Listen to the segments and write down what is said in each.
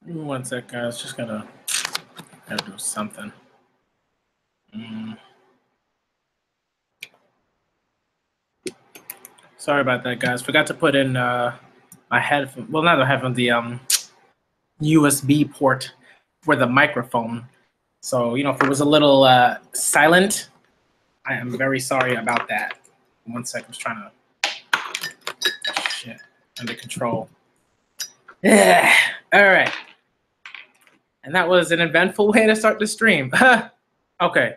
Give me 1 sec, guys. Just gotta do something. Sorry about that, guys. Forgot to put in my headphone. Well, not the headphone, the USB port for the microphone. So, you know, if it was a little silent, I am very sorry about that. 1 sec, I was trying to shit under control. Yeah. All right. And that was an eventful way to start the stream. Okay.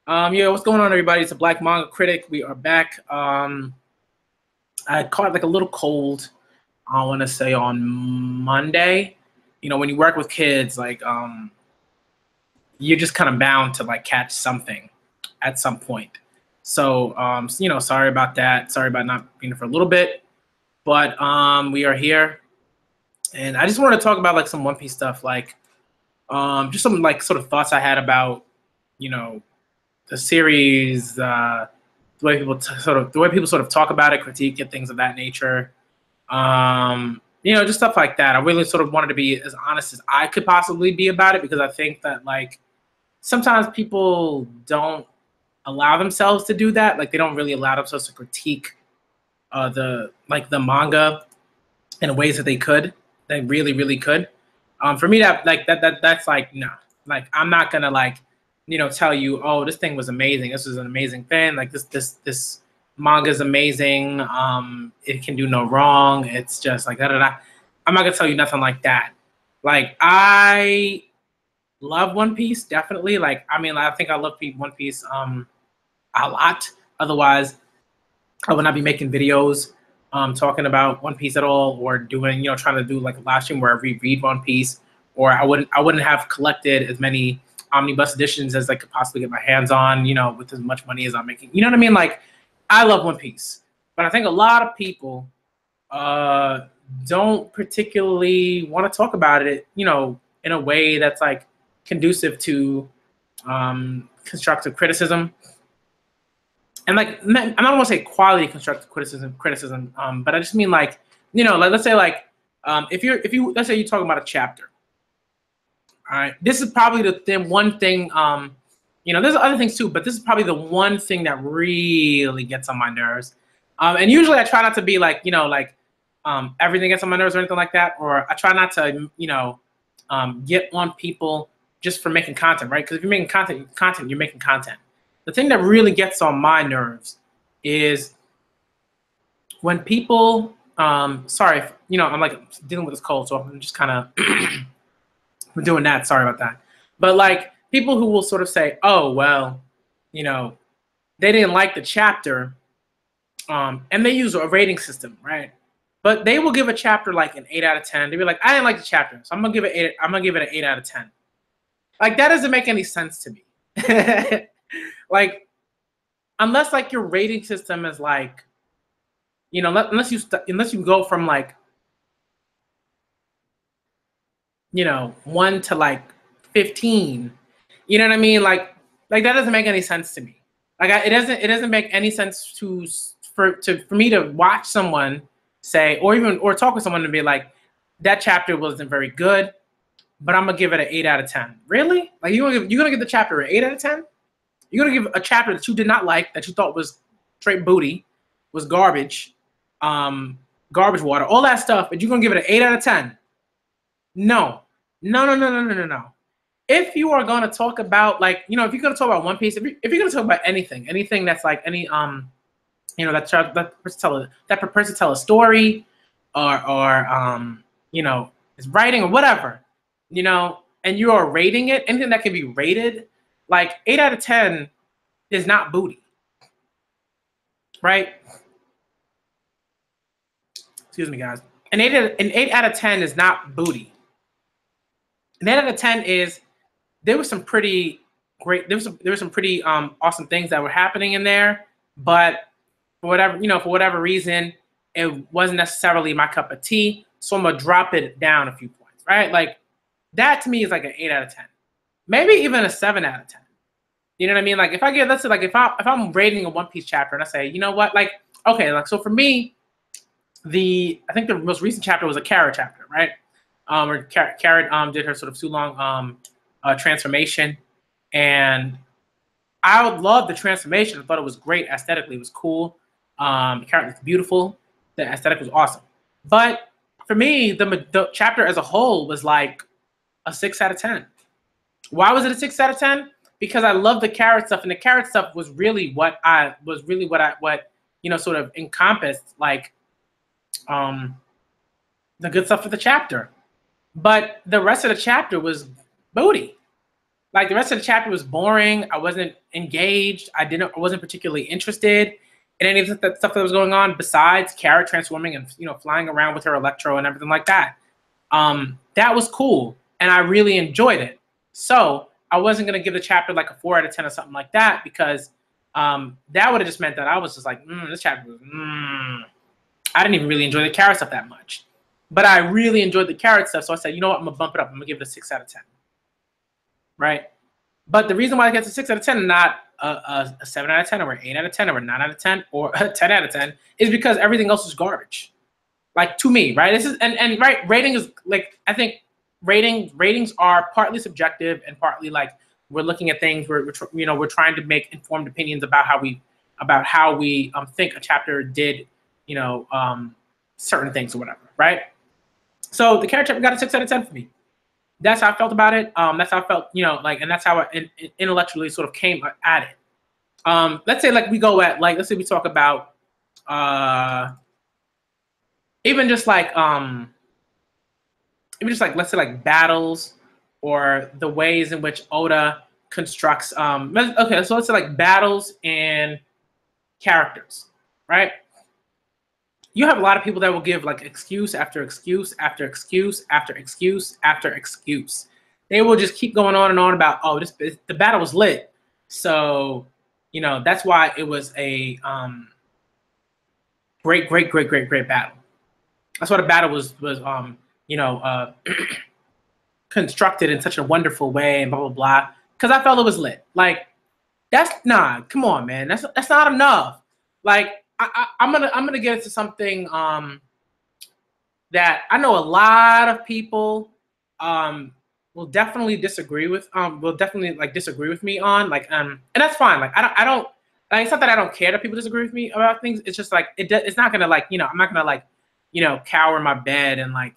Yeah, what's going on, everybody? It's a Black Manga Critic. We are back. I caught like a little cold, I want to say on Monday. You know, when you work with kids, like you're just kind of bound to like catch something at some point. So, you know, sorry about that. Sorry about not being here for a little bit, but we are here. And I just wanted to talk about like some One Piece stuff, like just some like sort of thoughts I had about, you know, the series, the way people sort of talk about it, critique it, things of that nature. You know, just stuff like that. I really sort of wanted to be as honest as I could possibly be about it, because I think that like sometimes people don't allow themselves to do that. Like they don't really allow themselves to critique the manga in ways that they could. They really, really could. For me, that's like no. Like I'm not gonna like, you know, tell you, oh, this thing was amazing. This was an amazing thing. Like this manga is amazing. It can do no wrong. It's just like da da da. I'm not gonna tell you nothing like that. Like I love One Piece, definitely. Like I mean, I think I love One Piece a lot. Otherwise, I would not be making videos talking about One Piece at all, or doing, you know, trying to do like a live stream where I reread One Piece, or I wouldn't have collected as many omnibus editions as I could possibly get my hands on, you know, with as much money as I'm making. You know what I mean? Like, I love One Piece, but I think a lot of people don't particularly want to talk about it, you know, in a way that's like conducive to constructive criticism. And like, I don't want to say quality constructive criticism, but I just mean like, you know, like let's say like, if you let's say you're talking about a chapter. All right, this is probably the one thing, you know, there's other things too, but this is probably the one thing that really gets on my nerves. And usually I try not to be like, you know, like everything gets on my nerves or anything like that, or I try not to, you know, get on people just for making content, right? Because if you're making content, you're making content. The thing that really gets on my nerves is when people, sorry, you know, I'm like dealing with this cold, so I'm just kind of I'm doing that. Sorry about that. But like people who will sort of say, oh, well, you know, they didn't like the chapter, and they use a rating system, right? But they will give a chapter like an 8 out of 10. They'll be like, I didn't like the chapter, so I'm gonna give it an 8 out of 10. Like that doesn't make any sense to me. Like, unless like your rating system is like, you know, unless you go from like, you know, 1 to like 15, you know what I mean? Like that doesn't make any sense to me. Like it doesn't make any sense for me to watch someone say, or talk with someone and be like, that chapter wasn't very good, but I'm gonna give it an 8 out of 10. Really? Like you're gonna give the chapter an 8 out of 10? You're gonna give a chapter that you did not like, that you thought was straight booty, was garbage, garbage water, all that stuff, but you're gonna give it an 8 out of 10? No. If you are gonna talk about, like, you know, if you're gonna talk about One Piece, if you're gonna talk about anything that's like any you know, that purports to tell a story, or you know, is writing or whatever, you know, and you are rating it, anything that can be rated, like 8 out of 10 is not booty, right? Excuse me, guys. An 8 out of 10 is not booty. An 8 out of 10 is, there was some pretty great, there were some pretty awesome things that were happening in there, but for whatever reason, it wasn't necessarily my cup of tea, so I'm gonna drop it down a few points, right? Like that to me is like an 8 out of 10, maybe even a 7 out of 10. You know what I mean? Like if I get, let's say, like if I'm rating a One Piece chapter and I say, you know what, like, okay, like so for me, I think the most recent chapter was a Kara chapter, right? where Carrot did her sort of Sulong transformation, and I love the transformation. I thought it was great aesthetically. It was cool. Carrot was beautiful. The aesthetic was awesome. But for me, the chapter as a whole was like a 6 out of 10. Why was it a 6 out of 10? Because I love the Carrot stuff, and the Carrot stuff was really what sort of encompassed like the good stuff for the chapter. But the rest of the chapter was booty. Like the rest of the chapter was boring. I wasn't engaged. I wasn't particularly interested in any of the stuff that was going on besides Carrot transforming and flying around with her Electro and everything like that. That was cool, and I really enjoyed it. So I wasn't gonna give the chapter like a 4 out of 10 or something like that, because that would have just meant that I was just like, this chapter was, I didn't even really enjoy the Carrot stuff that much. But I really enjoyed the Carrot stuff, so I said, you know what, I'm gonna bump it up. I'm gonna give it a 6 out of 10. Right? But the reason why I get a 6 out of 10 and not a 7 out of 10 or an 8 out of 10 or a 9 out of 10 or a 10 out of 10 is because everything else is garbage. Like, to me, right? This is and right, rating is like, I think ratings are partly subjective and partly like we're looking at things we're trying to make informed opinions about how we think a chapter did certain things or whatever, right? So the Carrot chapter got a 6 out of 10 for me. That's how I felt about it. That's how I felt, and that's how I intellectually sort of came at it. Let's say like we go at like, let's say we talk about even just like let's say like battles or the ways in which Oda constructs okay, so let's say like battles and characters, right? You have a lot of people that will give like excuse after excuse after excuse after excuse after excuse. They will just keep going on and on about, oh, the battle was lit, so that's why it was a great battle. That's why the battle was constructed in such a wonderful way and blah blah blah. Because I felt it was lit. Like, come on, man. That's not enough. Like, I'm gonna get into something that I know a lot of people will definitely disagree with. Will definitely like disagree with me on. Like, and that's fine. Like, I don't. Like, it's not that I don't care that people disagree with me about things. It's just like it's not gonna like I'm not gonna like cower in my bed and like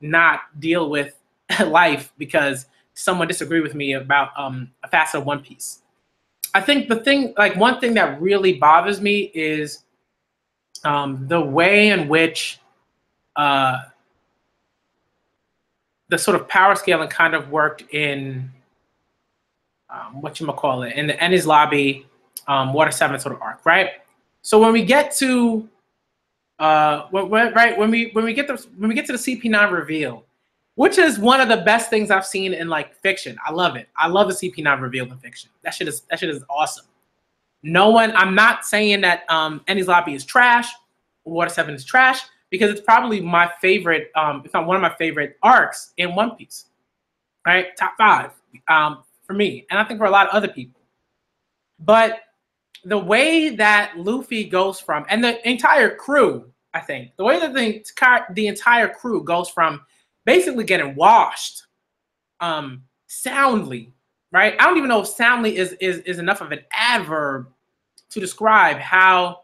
not deal with life because someone disagreed with me about a facet of One Piece. I think one thing that really bothers me is the way in which the sort of power scaling kind of worked in in the Enies Lobby Water 7 sort of arc, right? So when we get to when we get to the CP9 reveal, which is one of the best things I've seen in like fiction. I love it. I love the CP9 reveal in fiction. That shit is awesome. I'm not saying that Enies Lobby is trash, or Water 7 is trash, because it's probably my favorite, if not one of my favorite arcs in One Piece. Right? Top 5 for me, and I think for a lot of other people. But the way that Luffy goes from, and the entire crew, I think, the way that the entire crew goes from basically getting washed soundly, right? I don't even know if soundly is enough of an adverb to describe how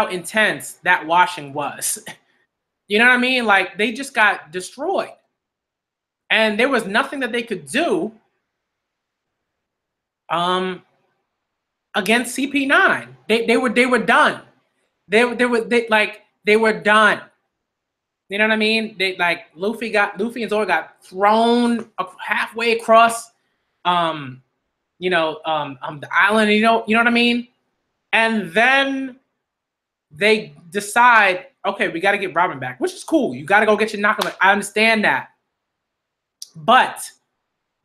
intense that washing was. You know what I mean? Like, they just got destroyed. And there was nothing that they could do against CP9. They were done. They were done. You know what I mean? They like Luffy and Zoro got thrown halfway across the island, you know what I mean? And then they decide, okay, we got to get Robin back, which is cool. You got to go get your knockout. I understand that. But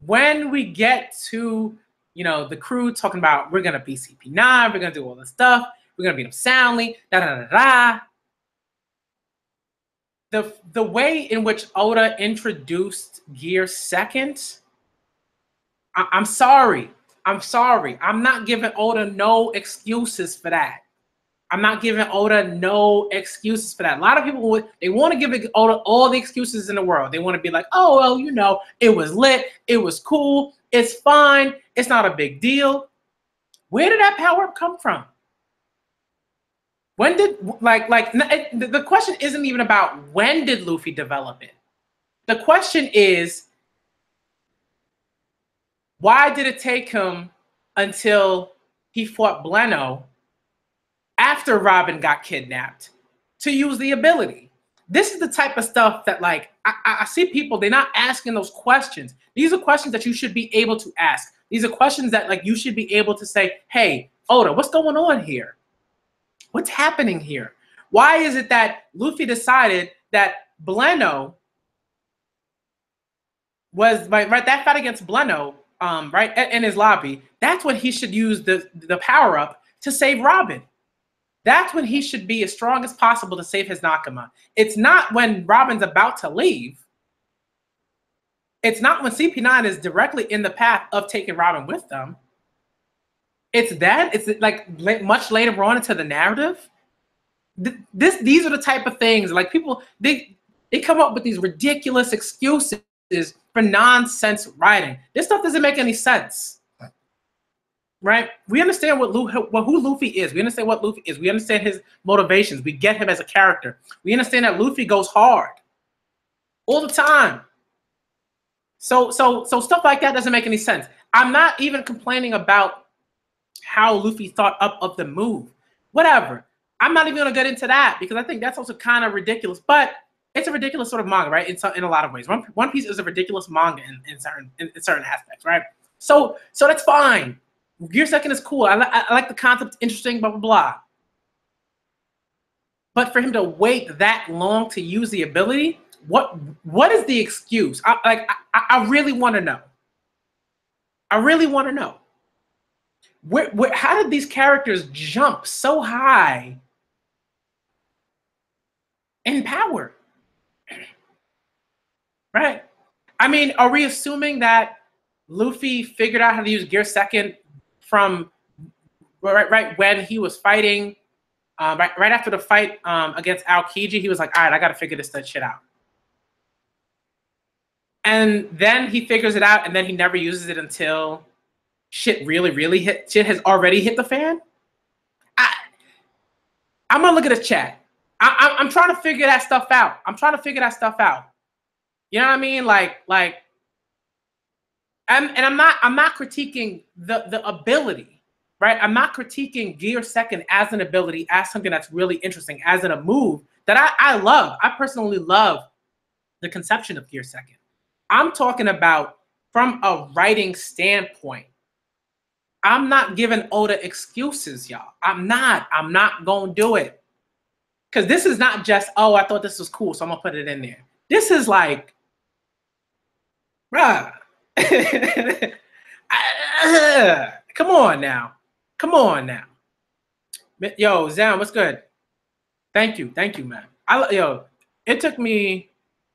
when we get to the crew talking about we're gonna beat CP9, we're gonna do all this stuff, we're gonna beat them soundly, the way in which Oda introduced Gear Second, I'm sorry. I'm not giving Oda no excuses for that. I'm not giving Oda no excuses for that. A lot of people they want to give Oda all the excuses in the world. They want to be like, oh well, you know, it was lit, it was cool, it's fine, it's not a big deal. Where did that power up come from? When did the question isn't even about when did Luffy develop it. The question is, why did it take him until he fought Bleno after Robin got kidnapped to use the ability? This is the type of stuff that, like, I see people, they're not asking those questions. These are questions that you should be able to ask. These are questions that, like, you should be able to say, hey, Oda, what's going on here? What's happening here? Why is it that Luffy decided that Bleno was, right, that fight against Bleno, right, in his lobby, that's when he should use the power-up to save Robin. That's when he should be as strong as possible to save his Nakama. It's not when Robin's about to leave. It's not when CP9 is directly in the path of taking Robin with them. It's that. It's like much later on into the narrative. These are the type of things, like, people, they come up with these ridiculous excuses for nonsense writing. This stuff doesn't make any sense. Right? We understand who Luffy is. We understand what Luffy is. We understand his motivations. We get him as a character. We understand that Luffy goes hard all the time. So stuff like that doesn't make any sense. I'm not even complaining about how Luffy thought up of the move. Whatever. I'm not even going to get into that because I think that's also kind of ridiculous. But it's a ridiculous sort of manga, right? In a lot of ways. One Piece is a ridiculous manga in certain aspects, right? So that's fine. Gear Second is cool. I like the concept, interesting, blah, blah, blah. But for him to wait that long to use the ability, what is the excuse? I really want to know. I really want to know. How did these characters jump so high in power? Right? I mean, are we assuming that Luffy figured out how to use Gear Second from right when he was fighting, right after the fight against Aokiji? He was like, all right, I got to figure this shit out. And then he figures it out, and then he never uses it until shit really hit. Shit has already hit the fan. I'm gonna look at his chat. I'm trying to figure that stuff out. You know what I mean? And I'm not critiquing the ability, right? I'm not critiquing Gear Second as an ability, as something that's really interesting, as in a move that I love. I personally love the conception of Gear Second. I'm talking about from a writing standpoint. I'm not giving Oda excuses, y'all. I'm not gonna do it. Because this is not just, oh, I thought this was cool, so I'm gonna put it in there. This is like, bruh. Come on now. Yo, Zam, what's good? Thank you, man. It took me,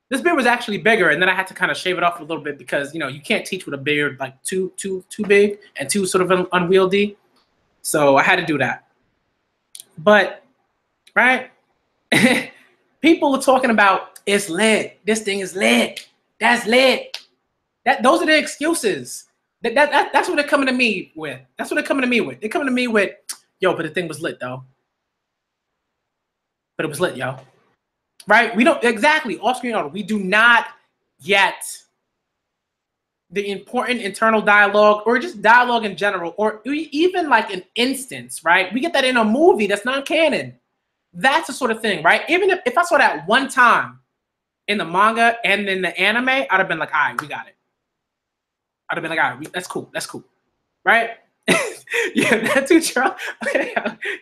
this beard was actually bigger, and then I had to kind of shave it off a little bit because, you know, you can't teach with a beard like too big and too sort of unwieldy. So I had to do that. But, right? People are talking about, it's lit. This thing is lit. That's lit. Those are the excuses. That's what they're coming to me with. They're coming to me with, yo, but the thing was lit, though. But it was lit, yo. Right? We don't, exactly, off-screen order. We do not get the important internal dialogue or just dialogue in general, or even like an instance, right? We get that in a movie that's non-canon. That's the sort of thing, right? Even if I saw that one time in the manga and in the anime, I'd have been like, all right, we got it. I'd have been like, all right, that's cool, right? Yeah, that dude troll.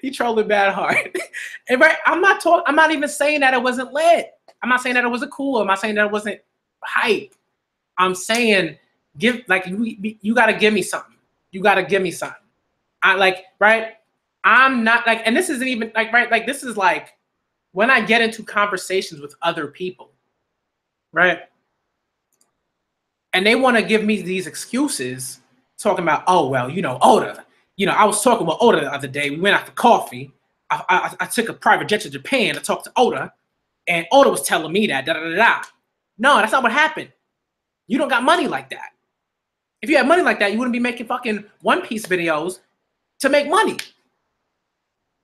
He trolling bad hard. And right, I'm not even saying that it wasn't lit. I'm not saying that it wasn't cool. I'm not saying that it wasn't hype. I'm saying you gotta give me something. I like, right? I'm not like, and this isn't even like, right? Like, this is like when I get into conversations with other people, right? And they want to give me these excuses talking about, oh, well, you know, Oda. You know, I was talking with Oda the other day. We went out for coffee. I took a private jet to Japan to talk to Oda, and Oda was telling me that, da da da da. No, that's not what happened. You don't got money like that. If you had money like that, you wouldn't be making fucking One Piece videos to make money.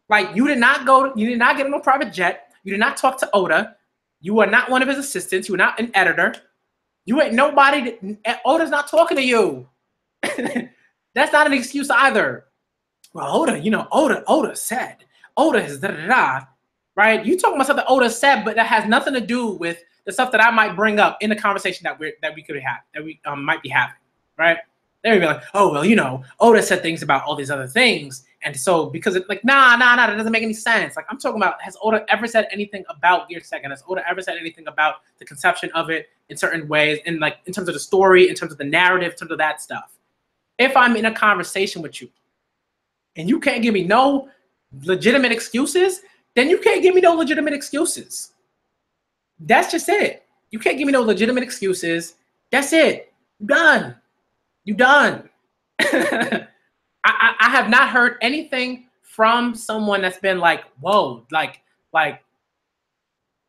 Like, you did not get on a private jet. You did not talk to Oda. You are not one of his assistants. You are not an editor. You ain't nobody. Oda's not talking to you. That's not an excuse either. Well, Oda, Oda said. Oda has da-da-da, right? You talking about something Oda said, but that has nothing to do with the stuff that I might bring up in the conversation that we might be having, right? They'd be like, oh, well, Oda said things about all these other things. And so because it's like, nah, that doesn't make any sense. Like, I'm talking about, has Oda ever said anything about Gear Second? Has Oda ever said anything about the conception of it in certain ways, and like in terms of the story, in terms of the narrative, in terms of that stuff? If I'm in a conversation with you and you can't give me no legitimate excuses, then you can't give me no legitimate excuses. That's just it. You can't give me no legitimate excuses. That's it. You done. You done. I have not heard anything from someone that's been like, whoa, like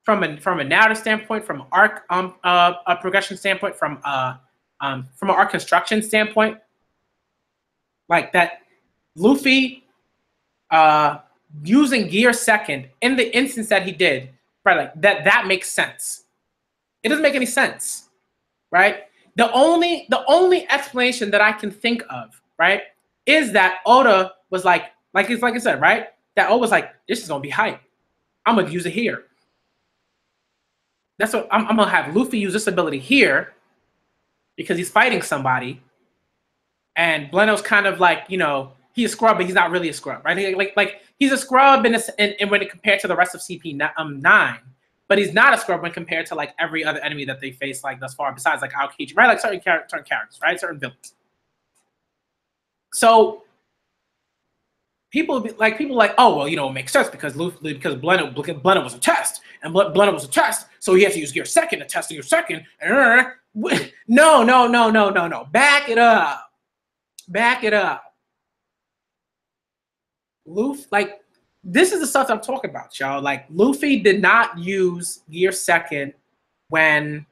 from a narrative standpoint, from an arc a progression standpoint, from an arc construction standpoint, like that Luffy using Gear Second in the instance that he did, right? Like that makes sense. It doesn't make any sense, right? The only explanation that I can think of, right, is that Oda was like I said, right? That Oda was like, this is gonna be hype. I'm gonna use it here. That's what I'm gonna have Luffy use this ability here because he's fighting somebody, and Bleno's kind of like, he's a scrub, but he's not really a scrub, right? Like he's a scrub in when it compared to the rest of CP9, but he's not a scrub when compared to like every other enemy that they face like thus far, besides like Aokiji, right? Like certain characters, right? Certain villains. So people like, oh well, it makes sense because Bleno was a test, and Bleno was a test, so he has to use Gear Second to test Gear Second. No. Back it up. Back it up. Luffy, like, this is the stuff I'm talking about, y'all. Like, Luffy did not use Gear Second when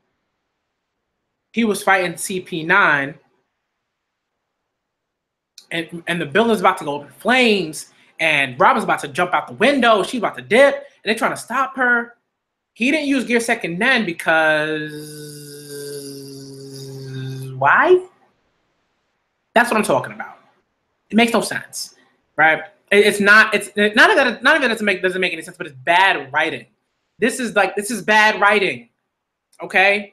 he was fighting CP9, and the building's about to go up in flames, and Robin's about to jump out the window. She's about to dip, and they're trying to stop her. He didn't use Gear Second then because why? That's what I'm talking about. It makes no sense, right? It's not even doesn't make any sense, but it's bad writing. This is bad writing. Okay?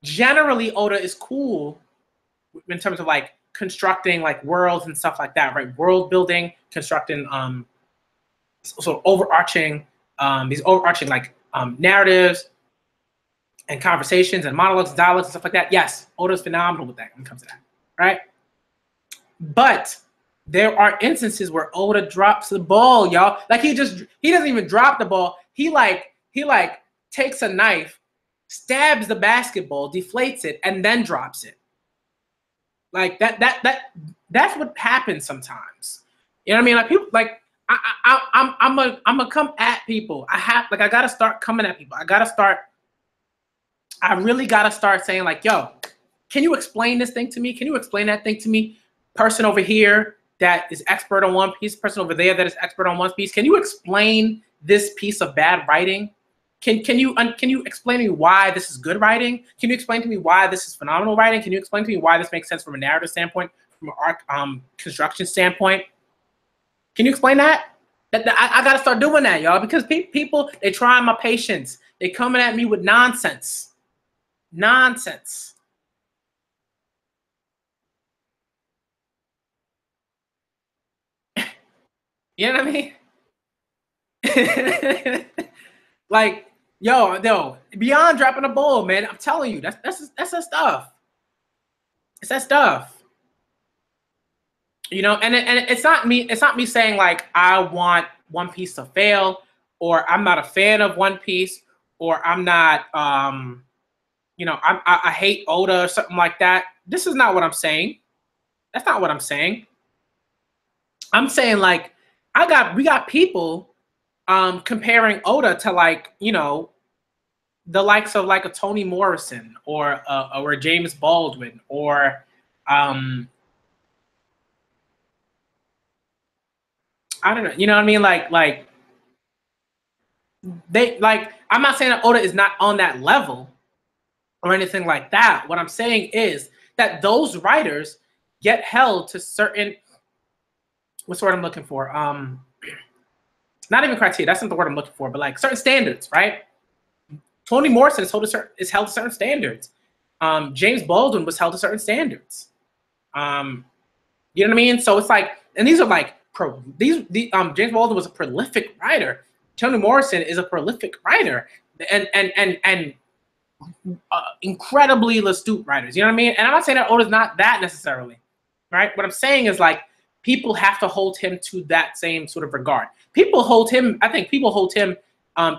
Generally, Oda is cool in terms of like constructing like worlds and stuff like that, right? World building, constructing sort of overarching these overarching like narratives and conversations and monologues and dialogues and stuff like that. Yes, Oda's phenomenal with that when it comes to that, right? But there are instances where Oda drops the ball, y'all. Like he doesn't even drop the ball. He takes a knife, stabs the basketball, deflates it, and then drops it. Like that's what happens sometimes. You know what I mean? Like people, like I'm gonna come at people. I gotta start coming at people. I really gotta start saying like, yo, can you explain this thing to me? Can you explain that thing to me? Person over here that is expert on One Piece, person over there that is expert on One Piece. Can you explain this piece of bad writing? Can you explain to me why this is good writing? Can you explain to me why this is phenomenal writing? Can you explain to me why this makes sense from a narrative standpoint, from an arc construction standpoint? Can you explain that? I got to start doing that, y'all, because people, they trying my patience. They coming at me with nonsense. Nonsense. You know what I mean? Like, yo, beyond dropping a ball, man. I'm telling you, that's that stuff. It's that stuff. And it's not me. It's not me saying like I want One Piece to fail, or I'm not a fan of One Piece, or I'm not I hate Oda or something like that. This is not what I'm saying. That's not what I'm saying. I'm saying like we got people comparing Oda to, like, you know, the likes of like a Toni Morrison or a James Baldwin or I don't know, you know what I mean? Like they, like, I'm not saying that Oda is not on that level or anything like that. What I'm saying is that those writers get held to certain, what's the word I'm looking for? Not even criteria. That's not the word I'm looking for, but like certain standards, right? Toni Morrison is held to certain standards. James Baldwin was held to certain standards. You know what I mean? So it's like, and these are like James Baldwin was a prolific writer. Toni Morrison is a prolific writer, and incredibly astute writers. You know what I mean? And I'm not saying that Oda's not that necessarily, right? What I'm saying is, like, people have to hold him to that same sort of regard. People hold him. I think people hold him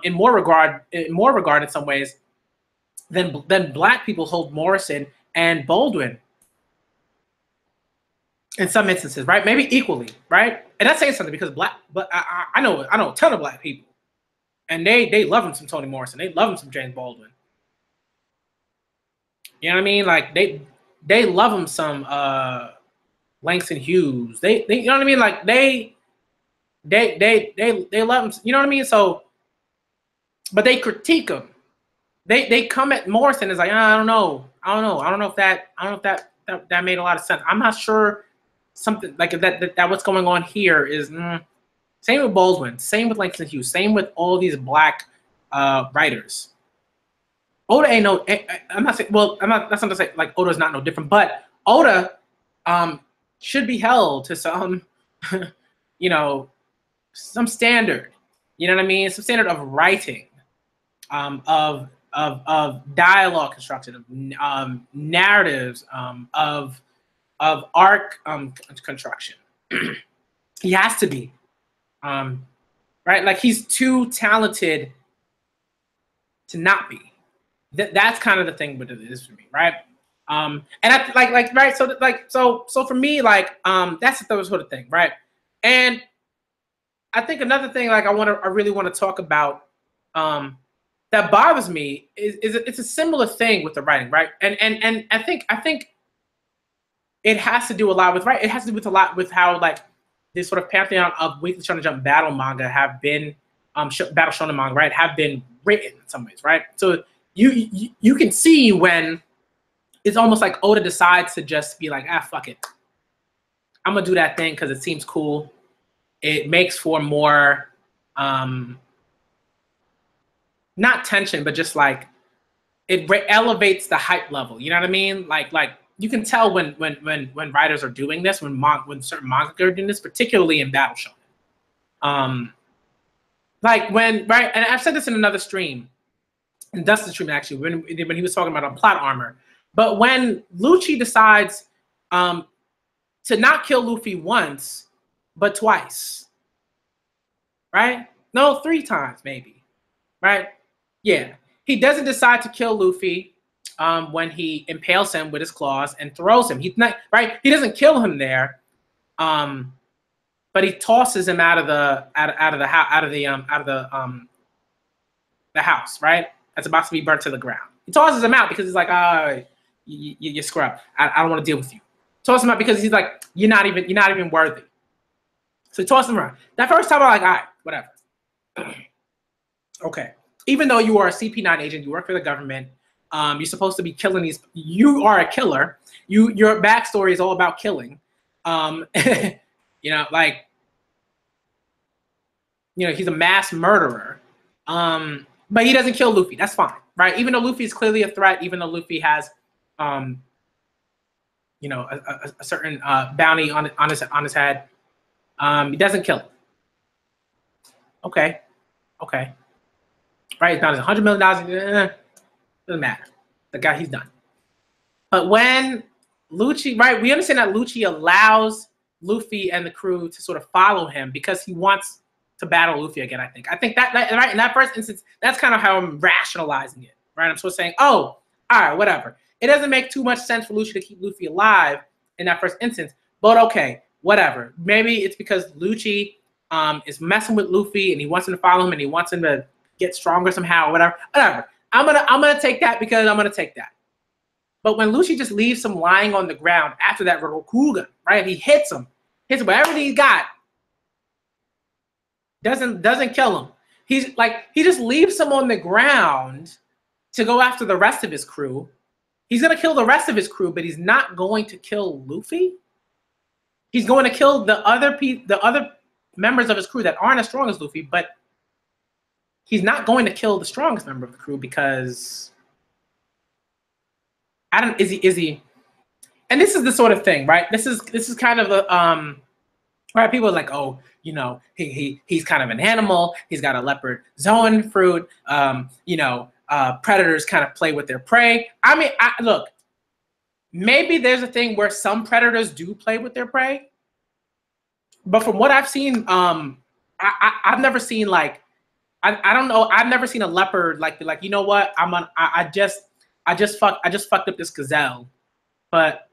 in more regard in some ways than Black people hold Morrison and Baldwin in some instances, right? Maybe equally, right? And that's saying something, because I know a ton of Black people, and they love him some Toni Morrison. They love him some James Baldwin. You know what I mean? Like they love him some Langston Hughes. They you know what I mean? Like they love him. You know what I mean? So, but they critique him. They come at Morrison as like, I don't know if that made a lot of sense. I'm not sure, something like that what's going on here is same with Baldwin, same with Langston Hughes, same with all these Black writers. Oda ain't no. I'm not saying. Well, I'm not. That's not to say like Oda's not no different, but Oda should be held to some, you know, some standard. You know what I mean? Some standard of writing, of dialogue construction, of narratives, of arc construction. He has to be, right? Like, he's too talented to not be. That's kind of the thing with it is for me, right? And I like right. So like so for me, like that's the sort of thing, right? And I think another thing, like I really want to talk about that bothers me is it's a similar thing with the writing, right? And I think it has to do a lot with, right? It has to do with a lot with how, like, this sort of pantheon of Weekly Shonen Jump battle manga have been battle shonen manga, right? Have been written in some ways, right? So you can see when it's almost like Oda decides to just be like, fuck it, I'm gonna do that thing because it seems cool. It makes for more not tension, but just like it elevates the hype level. You know what I mean? Like you can tell when writers are doing this, when certain manga are doing this, particularly in battle shonen. Like when, right, and I've said this in another stream, in Dustin's stream actually, when he was talking about plot armor. But when Lucci decides to not kill Luffy once, but twice, right? No, 3 times maybe, right? Yeah, he doesn't decide to kill Luffy when he impales him with his claws and throws him. He's not, right. He doesn't kill him there, but he tosses him out of the house, right? That's about to be burnt to the ground. He tosses him out because he's like, you scrub. I don't want to deal with you. Tosses him out because he's like, you're not even worthy. So he tosses him around. That first time, I'm like, all right, whatever. Okay. Even though you are a CP9 agent, you work for the government, you're supposed to be killing these. You are a killer. Your backstory is all about killing. You know, like, you know, he's a mass murderer. But he doesn't kill Luffy. That's fine, right? Even though Luffy is clearly a threat, even though Luffy has, you know, a certain bounty on his head, he doesn't kill him. Okay. Right? His bounty is $100 million. Doesn't matter. The guy, he's done. But when Lucci, right? We understand that Lucci allows Luffy and the crew to sort of follow him because he wants to battle Luffy again. I think that right in that first instance, that's kind of how I'm rationalizing it, right? I'm sort of saying, oh, all right, whatever. It doesn't make too much sense for Lucci to keep Luffy alive in that first instance, but okay, whatever. Maybe it's because Lucci is messing with Luffy, and he wants him to follow him, and he wants him to get stronger somehow, or whatever. Whatever. I'm gonna take that because I'm gonna take that. But when Luffy just leaves him lying on the ground after that Rokugan, right? He hits him with everything he's got. Doesn't kill him. He's like, he just leaves him on the ground to go after the rest of his crew. He's gonna kill the rest of his crew, but he's not going to kill Luffy. He's going to kill the other members of his crew that aren't as strong as Luffy, but he's not going to kill the strongest member of the crew because is he? And this is the sort of thing, right? This is kind of a right, people are like, oh, you know, he's kind of an animal. He's got a leopard zoan fruit. You know, predators kind of play with their prey. I mean, look, maybe there's a thing where some predators do play with their prey, but from what I've seen, I've never seen like, I don't know, I've never seen a leopard like you know what, I just fucked up this gazelle, but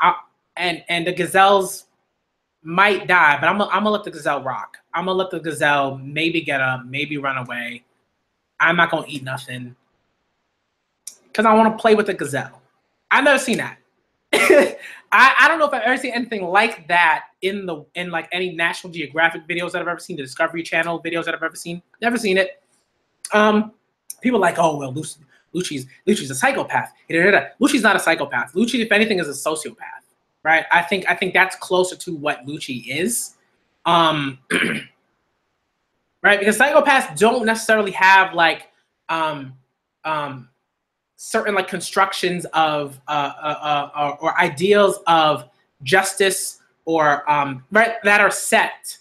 and the gazelles might die, but I'm gonna let the gazelle rock. I'm gonna let the gazelle maybe get up, maybe run away. I'm not gonna eat nothing because I want to play with the gazelle. I've never seen that. I don't know if I've ever seen anything like that in like any National Geographic videos that I've ever seen, the Discovery Channel videos that I've ever seen. Never seen it. People are like, oh well, Lucci's a psychopath. Lucci's not a psychopath. Lucci, if anything, is a sociopath. Right? I think that's closer to what Lucci is. Right? Because psychopaths don't necessarily have like certain like constructions of or ideals of justice or right, that are set.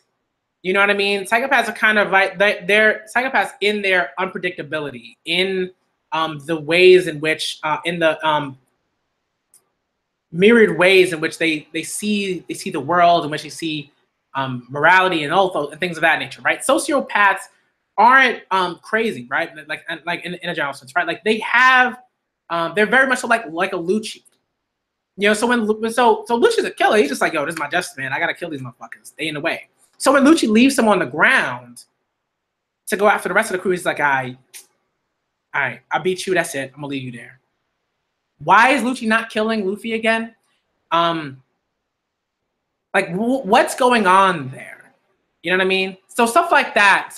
You know what I mean? Psychopaths are kind of like, they're psychopaths in their unpredictability, in the ways in which in the myriad ways in which they see the world, in which they see morality and all things of that nature, right? Sociopaths aren't crazy, right? Like in a general sense, right? Like they have, they're very much like a Lucci. You know, so so Lucci's a killer. He's just like, yo, this is my justice, man. I gotta kill these motherfuckers. They in the way. So when Lucci leaves him on the ground to go after the rest of the crew, he's like, all right, I beat you. That's it. I'm gonna leave you there. Why is Lucci not killing Luffy again? Like, what's going on there? You know what I mean? So stuff like that.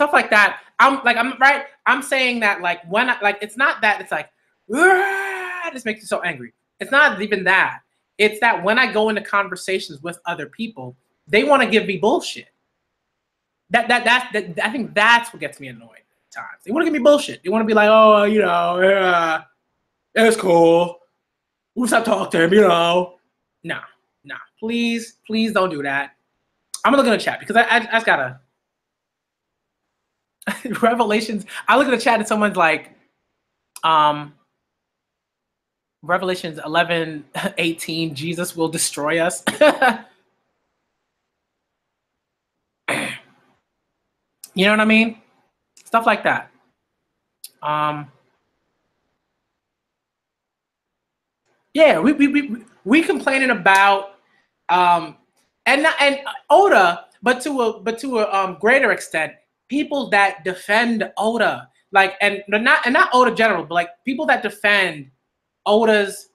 I'm saying that like when it's not that it's like this makes me so angry. It's not even that. It's that when I go into conversations with other people, they want to give me bullshit. I think that's what gets me annoyed at times. They want to give me bullshit. They want to be like, oh, you know, it's cool. We'll stop talking to him, you know. Nah. Please don't do that. I'm gonna look in the chat because I just gotta Revelations. I look at the chat and someone's like, Revelations 11:18, Jesus will destroy us. You know what I mean? Stuff like that. Yeah, we complaining about and Oda, but to a greater extent, people that defend Oda, like and not Oda general, but like people that defend Oda's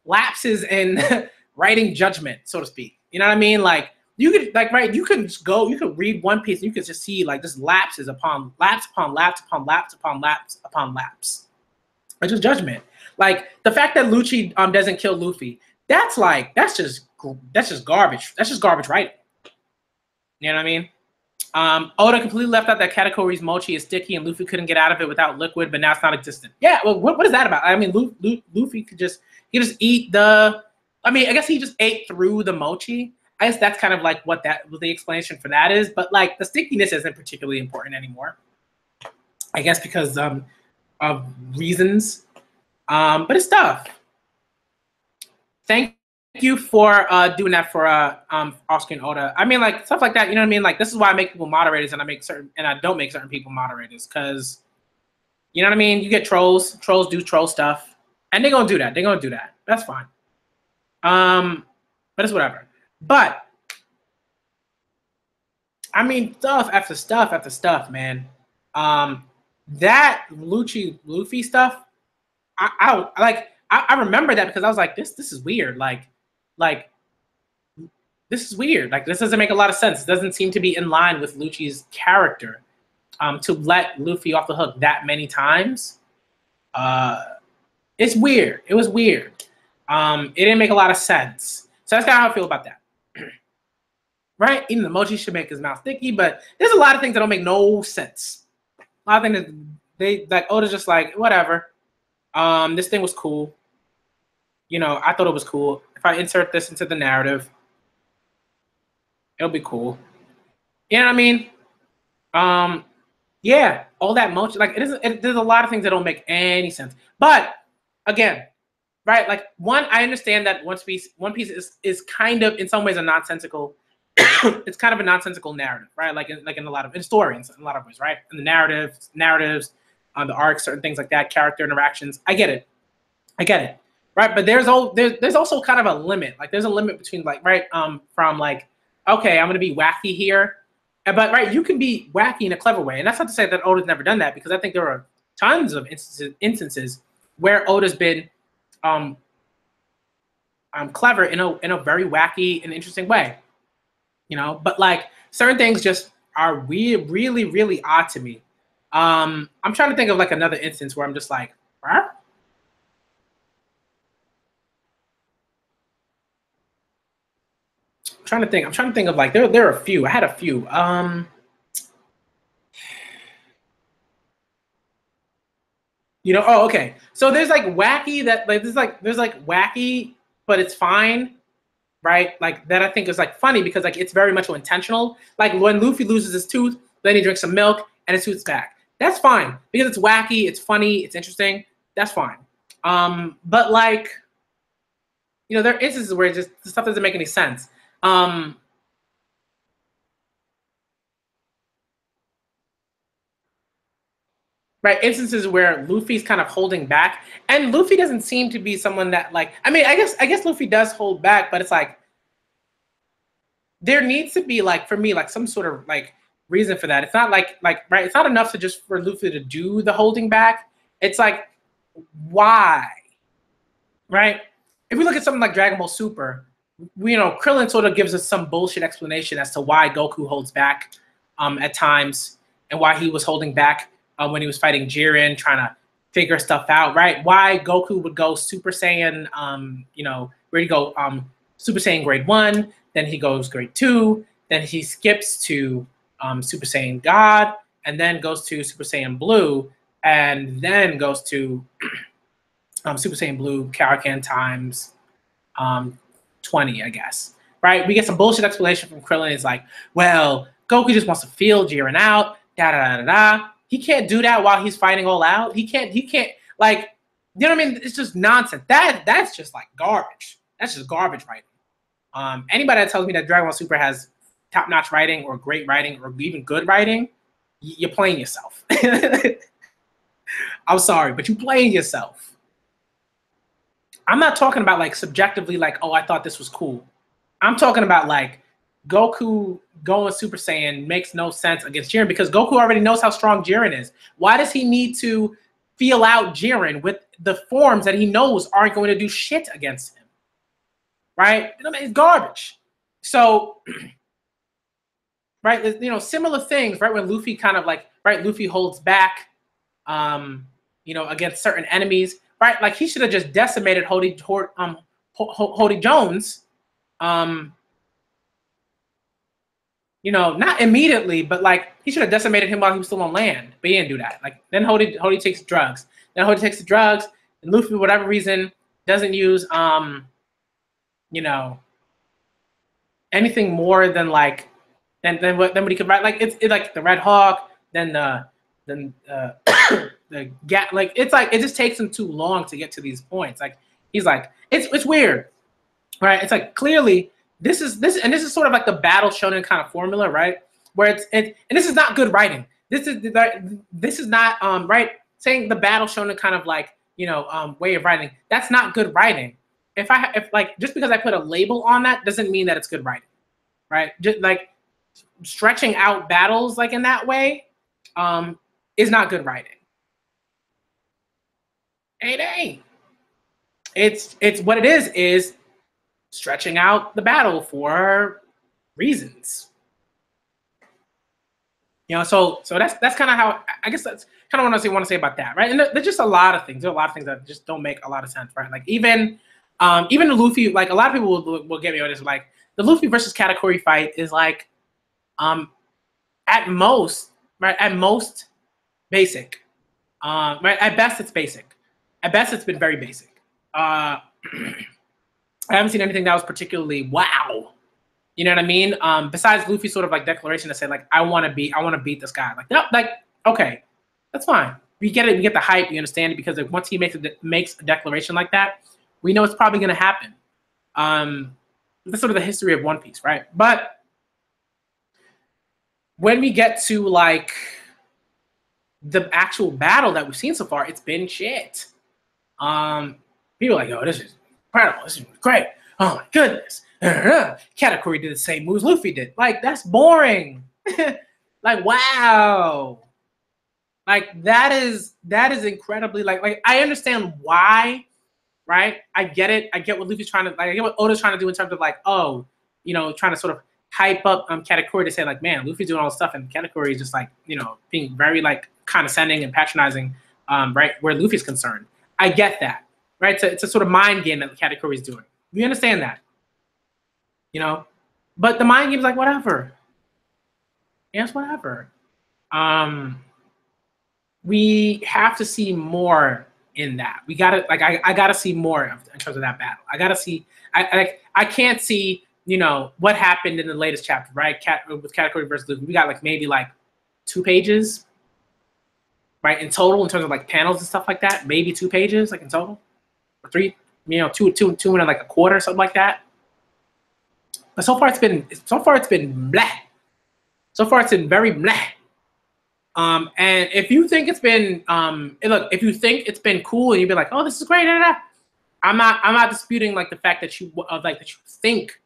lapses in writing judgment, so to speak. You know what I mean? Like you could you could read One Piece and you could just see like just lapses upon lapse upon lapse upon lapse upon lapse upon lapse. It's just judgment. Like the fact that Lucci doesn't kill Luffy, that's just garbage. That's just garbage writing. You know what I mean? Oda completely left out that Katakuri's mochi is sticky and Luffy couldn't get out of it without liquid, but now it's not existent. Yeah, well, what is that about? I mean, Luffy could just eat the. I mean, I guess he just ate through the mochi. I guess that's kind of like what the explanation for that is. But like the stickiness isn't particularly important anymore. I guess because of reasons. But it's tough. Thank you for doing that for Oscar and Oda. I mean, like stuff like that. You know what I mean? Like this is why I make people moderators, and I don't make certain people moderators because, you know what I mean? You get trolls. Trolls do troll stuff, and they're gonna do that. That's fine. But it's whatever. But I mean, stuff after stuff after stuff, man. That Luffy stuff, I remember that because I was like, this is weird. Like this is weird. Like this doesn't make a lot of sense. It doesn't seem to be in line with Lucci's character. To let Luffy off the hook that many times, it's weird. It was weird. It didn't make a lot of sense. So that's kind of how I feel about that. Right? Even the emoji should make his mouth sticky, but there's a lot of things that don't make no sense. A lot of things that they like. Oda's just like, whatever. This thing was cool. You know, I thought it was cool. If I insert this into the narrative, it'll be cool. You know what I mean? Yeah, all that motion, like there's a lot of things that don't make any sense. But again, right? Like I understand that One Piece is kind of in some ways a nonsensical. It's kind of a nonsensical narrative, right? Like in a lot of stories, in a lot of ways, right? And the narratives, the arcs, certain things like that, character interactions. I get it, right? But there's also kind of a limit. Like there's a limit between like from like, okay, I'm gonna be wacky here. But right, you can be wacky in a clever way, and that's not to say that Oda's never done that, because I think there are tons of instances where Oda's been clever in a very wacky and interesting way, you know. But like certain things just are really, really odd to me. I'm trying to think of like another instance where I'm just like, huh? I'm trying to think of like there are a few. I had a few. You know, oh, okay. So there's like wacky that like there's like wacky, but it's fine, right? Like that I think is like funny because like it's very much so intentional. Like when Luffy loses his tooth, then he drinks some milk and his tooth's back. That's fine because it's wacky, it's funny, it's interesting. That's fine. But like, you know, there are instances where just the stuff doesn't make any sense. Right, instances where Luffy's kind of holding back, and Luffy doesn't seem to be someone that like. I mean, I guess Luffy does hold back, but it's like there needs to be like for me like some sort of like reason for that. It's not like right. It's not enough to just for Luffy to do the holding back. It's like why, right? If we look at something like Dragon Ball Super, you know, Krillin sort of gives us some bullshit explanation as to why Goku holds back at times and why he was holding back when he was fighting Jiren, trying to figure stuff out, right? Why Goku would go Super Saiyan, you know, where he go Super Saiyan Grade 1, then he goes Grade 2, then he skips to Super Saiyan God, and then goes to Super Saiyan Blue, and then goes to Super Saiyan Blue Kaioken times 20, I guess, right? We get some bullshit explanation from Krillin. It's like, well, Goku just wants to feel Jiren out, da da da da da. He can't do that while he's fighting all out. He can't like, you know what I mean? It's just nonsense. That's just like garbage. That's just garbage writing. Anybody that tells me that Dragon Ball Super has top-notch writing or great writing or even good writing, you're playing yourself. I'm sorry, but you're playing yourself. I'm not talking about like subjectively like, oh, I thought this was cool. I'm talking about like Goku going Super Saiyan makes no sense against Jiren because Goku already knows how strong Jiren is. Why does he need to feel out Jiren with the forms that he knows aren't going to do shit against him? Right? I mean, it's garbage. So, right, you know, similar things, right? When Luffy kind of like, right, Luffy holds back, you know, against certain enemies, right? Like he should have just decimated Hody Jones, you know, not immediately, but like he should have decimated him while he was still on land. But he didn't do that. Like then Hody takes drugs. Then Hody takes the drugs, and Luffy, for whatever reason, doesn't use you know, anything more than like than what he could write. Like it's like the Red Hawk, then the gap. Like it's like it just takes him too long to get to these points. Like he's like it's weird, right? It's like clearly. This is sort of like the battle shonen kind of formula, right? Where and this is not good writing. This is not right saying the battle shonen kind of like, you know, way of writing. That's not good writing. If like just because I put a label on that doesn't mean that it's good writing, right? Just like stretching out battles like in that way is not good writing. It ain't. It's what it is stretching out the battle for reasons. You know, so that's kind of how, I guess that's kind of what I want to say about that, right? And there's just a lot of things. There are a lot of things that just don't make a lot of sense, right? Like even the Luffy, like a lot of people will get me on this, like the Luffy versus Katakuri fight is like, at most, right? At most, basic. Right? At best, it's basic. At best, it's been very basic. I haven't seen anything that was particularly wow. You know what I mean? Besides Luffy's sort of like declaration to say like, I want to beat this guy. Like, no, like, okay, that's fine. We get it. We get the hype. We understand it because like, once he makes a declaration like that, we know it's probably going to happen. That's sort of the history of One Piece, right? But when we get to like the actual battle that we've seen so far, it's been shit. People are like, oh, this is incredible. This is great. Oh my goodness. Katakuri did the same moves Luffy did. Like, that's boring. Like, wow. Like, that is incredibly like I understand why, right? I get it. I get what Luffy's trying to, like, I get what Oda's trying to do in terms of like, oh, you know, trying to sort of hype up Katakuri to say like, man, Luffy's doing all this stuff and Katakuri is just like, you know, being very like condescending and patronizing, right, where Luffy's concerned. I get that, right? It's a sort of mind game that Katakuri is doing. We understand that, you know, but the mind game is like, whatever. Yes, whatever. We have to see more in that. We gotta, like, I gotta see more in terms of that battle. I gotta see. I can't see, you know, what happened in the latest chapter, right? With Katakuri versus Luffy, we got like maybe like 2 pages, right, in total in terms of like panels and stuff like that. Maybe 2 pages, like in total, or 3, you know, two and like a quarter, something like that. But so far it's been bleh. So far it's been very bleh. And if you think it's been look, if you think it's been cool and you've been like, oh, this is great, I'm not disputing like the fact that you think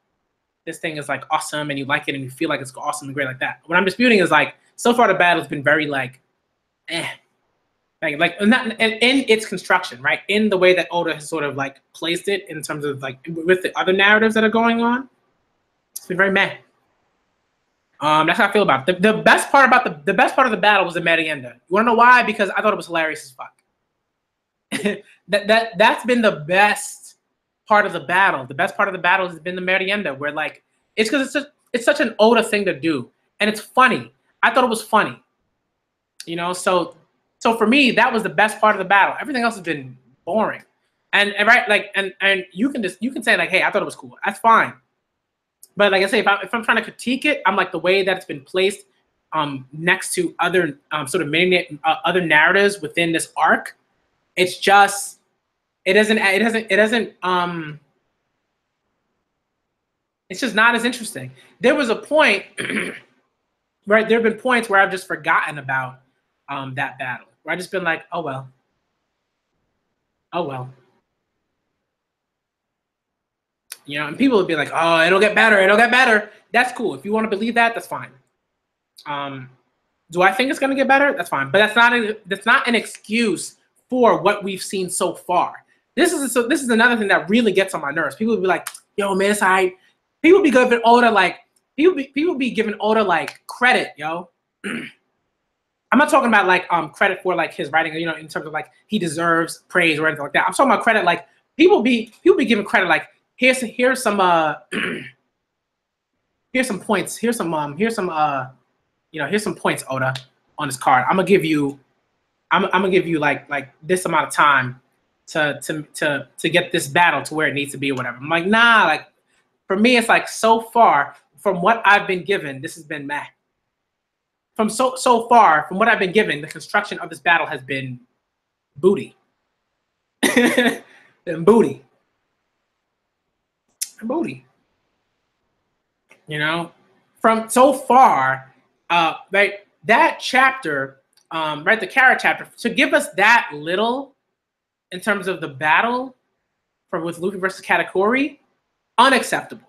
this thing is like awesome and you like it and you feel like it's awesome and great like that. What I'm disputing is like, so far the battle's been very like, like not in its construction, right? In the way that Oda has sort of like placed it in terms of like with the other narratives that are going on, it's been very meh. That's how I feel about it. The best part about the best part of the battle was the merienda. You want to know why? Because I thought it was hilarious as fuck. That's been the best part of the battle. The best part of the battle has been the merienda, where like it's because it's such an Oda thing to do, and it's funny. I thought it was funny, you know. So for me, that was the best part of the battle. Everything else has been boring, and right, like and you can say like, hey, I thought it was cool. That's fine. But like I say, if I'm trying to critique it, I'm like the way that it's been placed next to other sort of other narratives within this arc. It's just it's just not as interesting. There was a point, right? There have been points where I've just forgotten about that battle, where I've just been like, oh well, oh well. You know, and people would be like, oh, it'll get better, it'll get better. That's cool. If you want to believe that, that's fine. Do I think it's going to get better? That's fine. But that's not an excuse for what we've seen so far. This is another thing that really gets on my nerves. People would be like, yo, man, it's all right. People be giving Oda like, people be giving Oda like credit, yo. I'm not talking about like credit for like his writing, you know, in terms of like he deserves praise or anything like that. I'm talking about credit like people be giving credit like, here's some points. Here's some points, Oda, on this card. I'm gonna give you like this amount of time to get this battle to where it needs to be or whatever. I'm like, nah, like for me, it's like so far from what I've been given, this has been meh. From so far from what I've been given, the construction of this battle has been booty. Been booty. Booty. You know, from so far, right, that chapter, right, the Kara chapter, to give us that little in terms of the battle with Luffy versus Katakuri, unacceptable.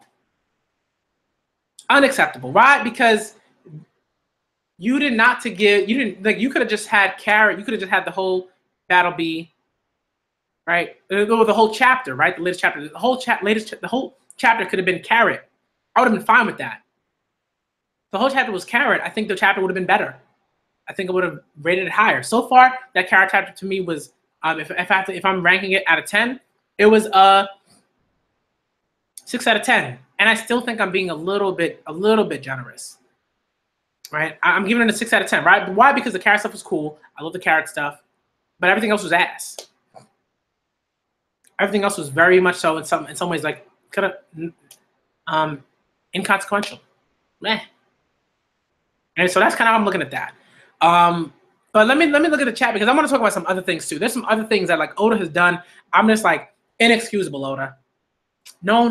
unacceptable, right? Because you did not to give, you didn't, like, you could have just had Carrot, you could have just had the whole battle be, right? Or the whole chapter, right? The latest chapter, the whole chapter could have been Carrot. I would have been fine with that. If the whole chapter was Carrot, I think the chapter would have been better. I think I would have rated it higher. So far, that Carrot chapter to me was, if I'm ranking it out of 10, it was a 6 out of 10. And I still think I'm being a little bit generous, right? I'm giving it a 6 out of 10, right? Why? Because the Carrot stuff was cool. I love the Carrot stuff, but everything else was ass. Everything else was very much so in some ways like kind of inconsequential. Meh. And so that's kind of how I'm looking at that. But let me look at the chat because I want to talk about some other things too. There's some other things that like Oda has done. I'm just like, inexcusable, Oda. No.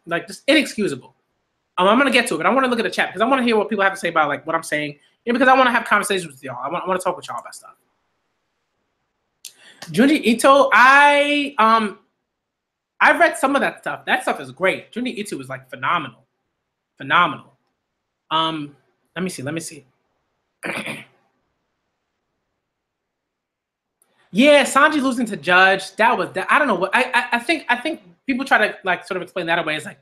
Like just inexcusable. I'm gonna get to it, but I want to look at the chat because I want to hear what people have to say about like what I'm saying. Because I want to have conversations with y'all. I want to talk with y'all about stuff. Junji Ito, I've read some of that stuff. That stuff is great. Junji Ito is like phenomenal. Let me see. Yeah, Sanji losing to Judge. That was that. I don't know what I think people try to like sort of explain that away as like,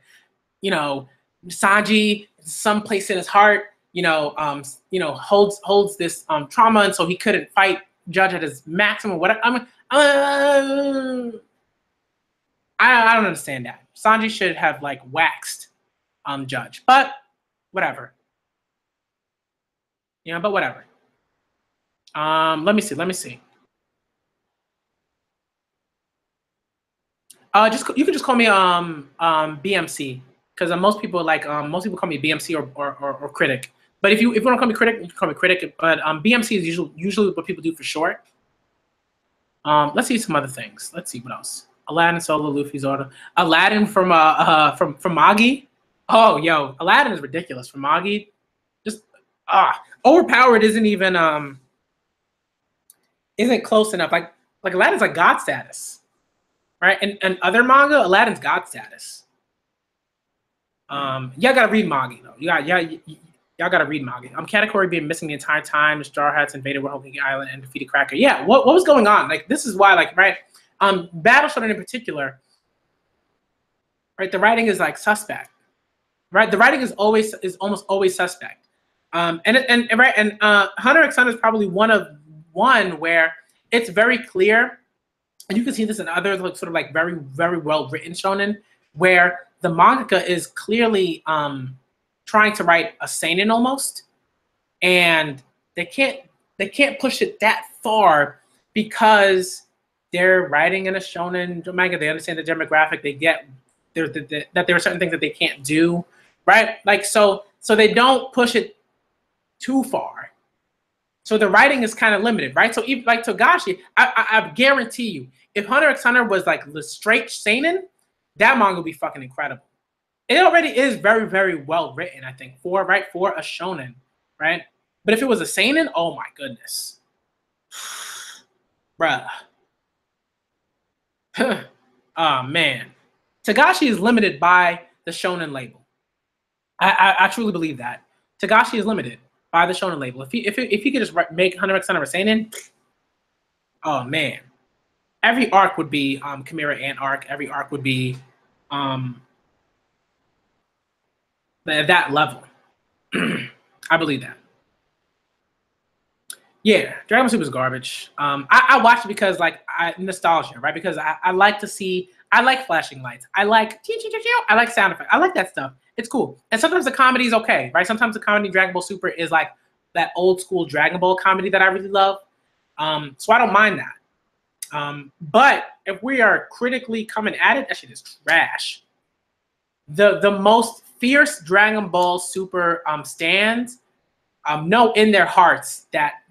you know, Sanji someplace in his heart, holds this trauma, and so he couldn't fight Judge at his maximum. What I don't understand that. Sanji should have like waxed Judge, but whatever. But whatever. Let me see. You can just call me BMC because most people call me BMC or Critic. But if you want to call me Critic, you can call me Critic. But BMC is usually what people do for short. Let's see some other things. Let's see what else. Aladdin, Solo, Luffy's order. Aladdin from Magi. Oh, yo, Aladdin is ridiculous from Magi. Just overpowered isn't even isn't close enough. Like Aladdin's like God status, right? And other manga, Aladdin's God status. Y'all gotta read Magi though. Y'all gotta read Magi. Katakuri being missing the entire time. The Straw Hats invaded Whole Cake Island and defeated Cracker. Yeah, what was going on? Like this is why, like, right? Battle Shonen in particular, right? The writing is like suspect, right? The writing is almost always suspect. Hunter x Hunter is probably one where it's very clear, and you can see this in other like sort of like very, very well written shonen, where the mangaka is clearly trying to write a seinen almost, and they can't push it that far because they're writing in a shonen manga. They understand the demographic. They get that there are certain things that they can't do, right? Like so they don't push it too far. So the writing is kind of limited, right? So even like Togashi, I guarantee you, if Hunter x Hunter was like the straight seinen, that manga would be fucking incredible. It already is very, very well written, I think, for a shonen, right? But if it was a seinen, oh my goodness, bruh. Oh man, Togashi is limited by the shonen label. I truly believe that Togashi is limited by the shonen label. If he could just make Hunter x Hunter a seinen, oh man, every arc would be Chimera Ant arc. Every arc would be at that level. I believe that. Yeah, Dragon Ball Super is garbage. I watched it because like nostalgia, right? Because I like to see. I like flashing lights. I like I like sound effects. I like that stuff. It's cool. And sometimes the comedy is okay, right? Sometimes the comedy in Dragon Ball Super is like that old school Dragon Ball comedy that I really love. So I don't mind that. But if we are critically coming at it, that shit is trash. The most fierce Dragon Ball Super stands know in their hearts that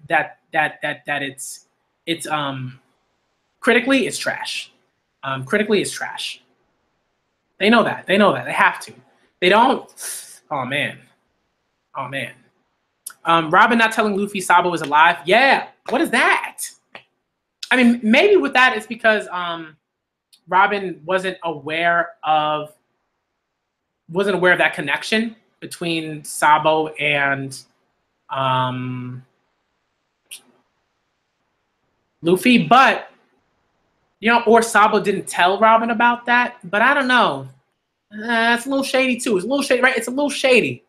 it's critically it's trash. Critically it's trash. They know that. They have to. They don't. Oh man. Robin not telling Luffy Sabo is alive. Yeah. What is that? I mean, maybe with that it's because Robin wasn't aware of wasn't aware of that connection between Sabo and Luffy, but you know, or Sabo didn't tell Robin about that. But I don't know. It's a little shady too. It's a little shady, right? It's a little shady.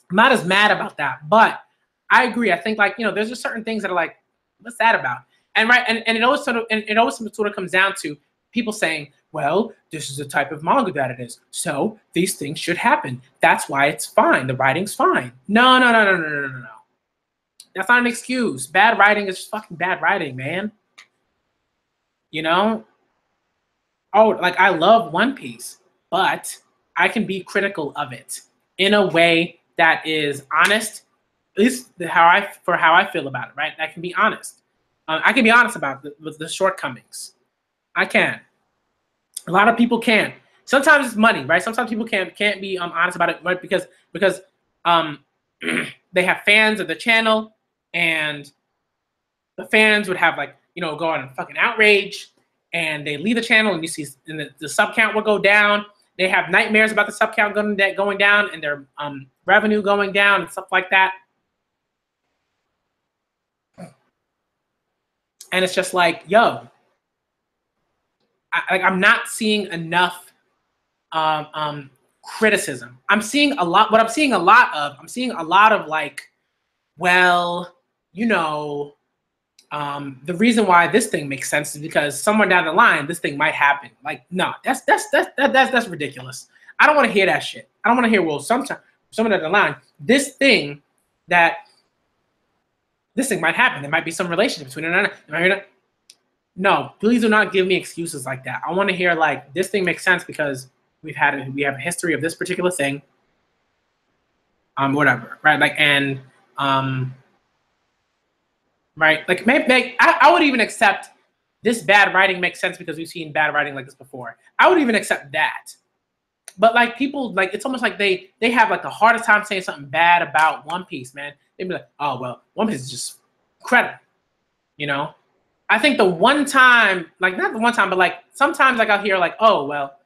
I'm not as mad about that, but I agree. I think, like, you know, there's just certain things that are like, what's that about? And right, and it always sort of comes down to people saying, well, this is the type of manga that it is, so these things should happen. That's why it's fine. The writing's fine. No. That's not an excuse. Bad writing is just fucking bad writing, man. You know? Oh, like, I love One Piece, but I can be critical of it in a way that is honest, at least how I feel about it, right? I can be honest. I can be honest about the shortcomings. I can. A lot of people can't. Sometimes it's money, right? Sometimes people can't be honest about it, right? Because they have fans of the channel, and the fans would have, like, you know, go on fucking outrage, and they leave the channel, and you see, and the sub count will go down. They have nightmares about the sub count going down, and their revenue going down and stuff like that. And it's just like, yo, I'm not seeing enough criticism. I'm seeing a lot. What I'm seeing a lot of like, well, you know, the reason why this thing makes sense is because somewhere down the line this thing might happen. Like, no, that's ridiculous. I don't want to hear that shit. I don't want to hear, well, somewhere down the line this thing might happen. There might be some relationship between it and it. No, please do not give me excuses like that. I want to hear, like, this thing makes sense because we have a history of this particular thing. Whatever, right? Like, and right, like, maybe I would even accept this bad writing makes sense because we've seen bad writing like this before. I would even accept that. But, like, people, like, it's almost like they have, like, the hardest time saying something bad about One Piece, man. They'd be like, oh, well, One Piece is just incredible, you know? I think the one time, like, not the one time, but, like, sometimes, like, I'll hear, like, oh, well,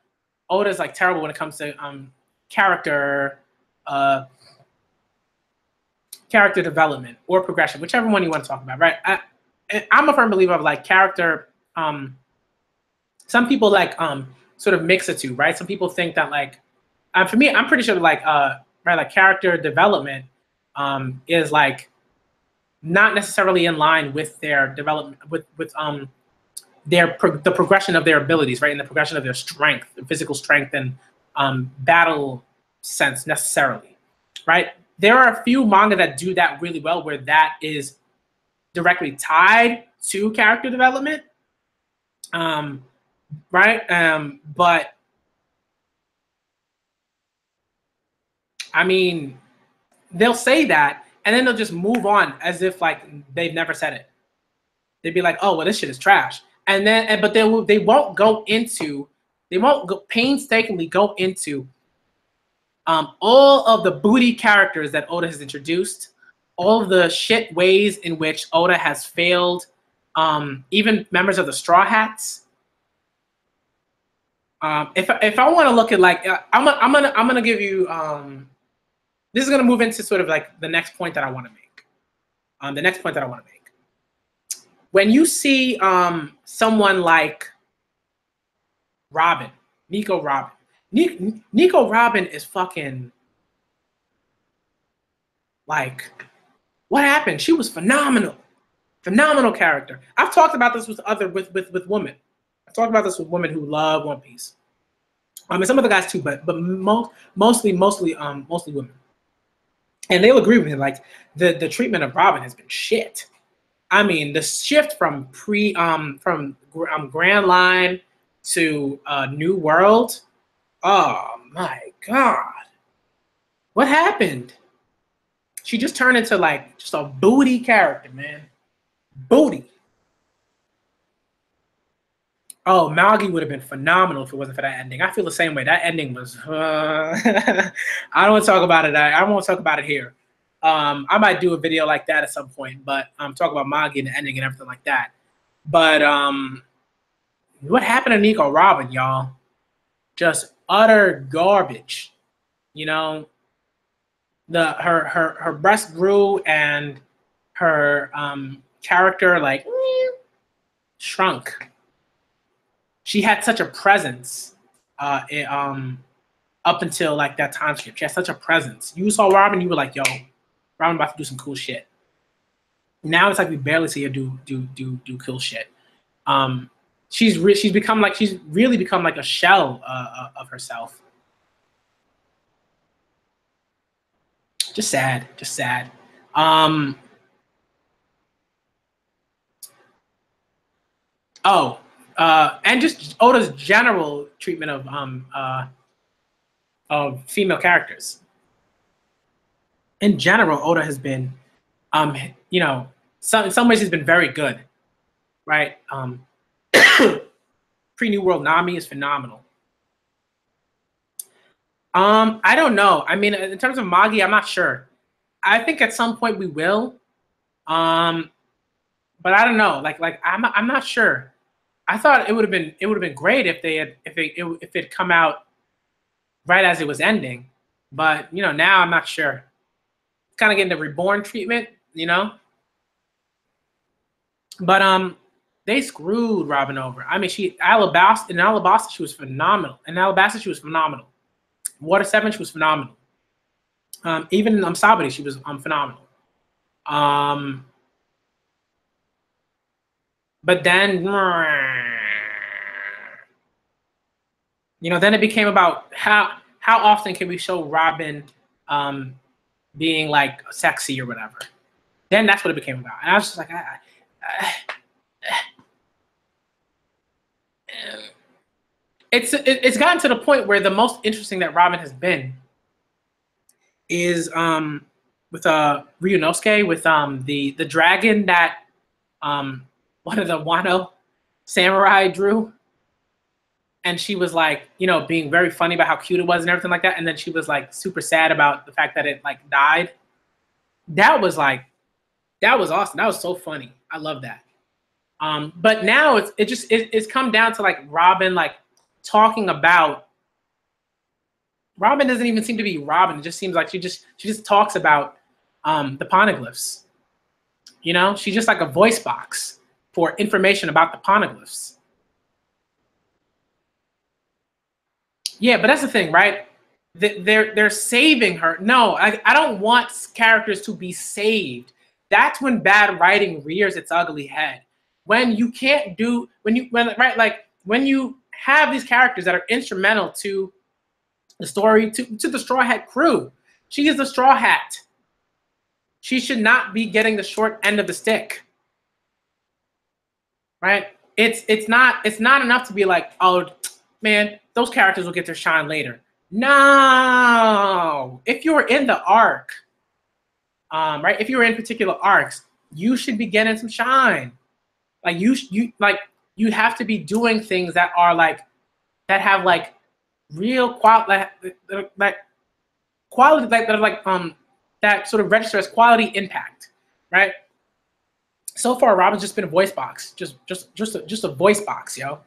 Oda's, like, terrible when it comes to character development or progression, whichever one you want to talk about, right? I'm a firm believer of, like, character. Some people, like, sort of mix the two, right? Some people think that, like, for me, I'm pretty sure, like, right, like, character development is, like, not necessarily in line with their development, with the progression of their abilities, right, and the progression of their strength, physical strength, and battle sense necessarily, right? There are a few manga that do that really well, where that is directly tied to character development, right? But I mean, they'll say that, and then they'll just move on as if, like, they've never said it. They'd be like, oh, well, this shit is trash. And then, but they won't painstakingly go into all of the booty characters that Oda has introduced, all of the shit ways in which Oda has failed, even members of the Straw Hats. If I want to look at, like, I'm gonna give you. This is gonna move into sort of, like, the next point that I want to make. The next point that I want to make. When you see someone like Robin, Nico Robin. Nico Robin is fucking, like, what happened? She was phenomenal. Phenomenal character. I've talked about this with women. I've talked about this with women who love One Piece. And some other guys too, but mostly women. And they'll agree with me, like, the treatment of Robin has been shit. I mean, the shift from Grand Line to New World. Oh my God. What happened? She just turned into, like, just a booty character, man. Booty. Oh, Magi would have been phenomenal if it wasn't for that ending. I feel the same way. That ending was. I don't want to talk about it. I won't talk about it here. I might do a video like that at some point, but talk about Magi and the ending and everything like that. But what happened to Nico Robin, y'all? Just utter garbage. You know, her breast grew and her character like shrunk. She had such a presence up until like that time skip. She had such a presence. You saw Robin, you were like, yo, Robin about to do some cool shit. Now it's like we barely see her do cool shit. She's really become like a shell of herself. Just sad. And just Oda's general treatment of female characters. In general, Oda has been, in some ways he's been very good, right? Pre-New World Nami is phenomenal. I don't know. I mean, in terms of Magi, I'm not sure. I think at some point we will. But I don't know. Like I'm not sure. I thought it would have been great if it come out right as it was ending. But now I'm not sure. It's kind of getting the Reborn treatment, But they screwed Robin over. I mean, in Alabasta she was phenomenal. In Alabasta she was phenomenal. Water 7 she was phenomenal. Even in Sabari she was phenomenal. But then then it became about how often can we show Robin being like sexy or whatever. Then that's what it became about. And I was just like, it's gotten to the point where the most interesting that Robin has been is with Ryunosuke, with the dragon that one of the Wano samurai drew. And she was like, being very funny about how cute it was and everything like that. And then she was like super sad about the fact that it like died. That was awesome. That was so funny. I love that. But now it's come down to like Robin like talking about. Robin doesn't even seem to be Robin. It just seems like she just talks about the poneglyphs. She's just like a voice box for information about the poneglyphs. Yeah, but that's the thing, right? They're saving her. No, I don't want characters to be saved. That's when bad writing rears its ugly head. When you have these characters that are instrumental to the story, to the Straw Hat crew. She is the Straw Hat. She should not be getting the short end of the stick. Right? It's not enough to be like, oh man, those characters will get their shine later. No. If you're in the arc, right? If you're in particular arcs, you should be getting some shine. Like you have to be doing things that are like that have like real quality, like quality, like that are like that sort of register as quality impact, right? So far, Robin's just been a voice box, just a voice box, yo.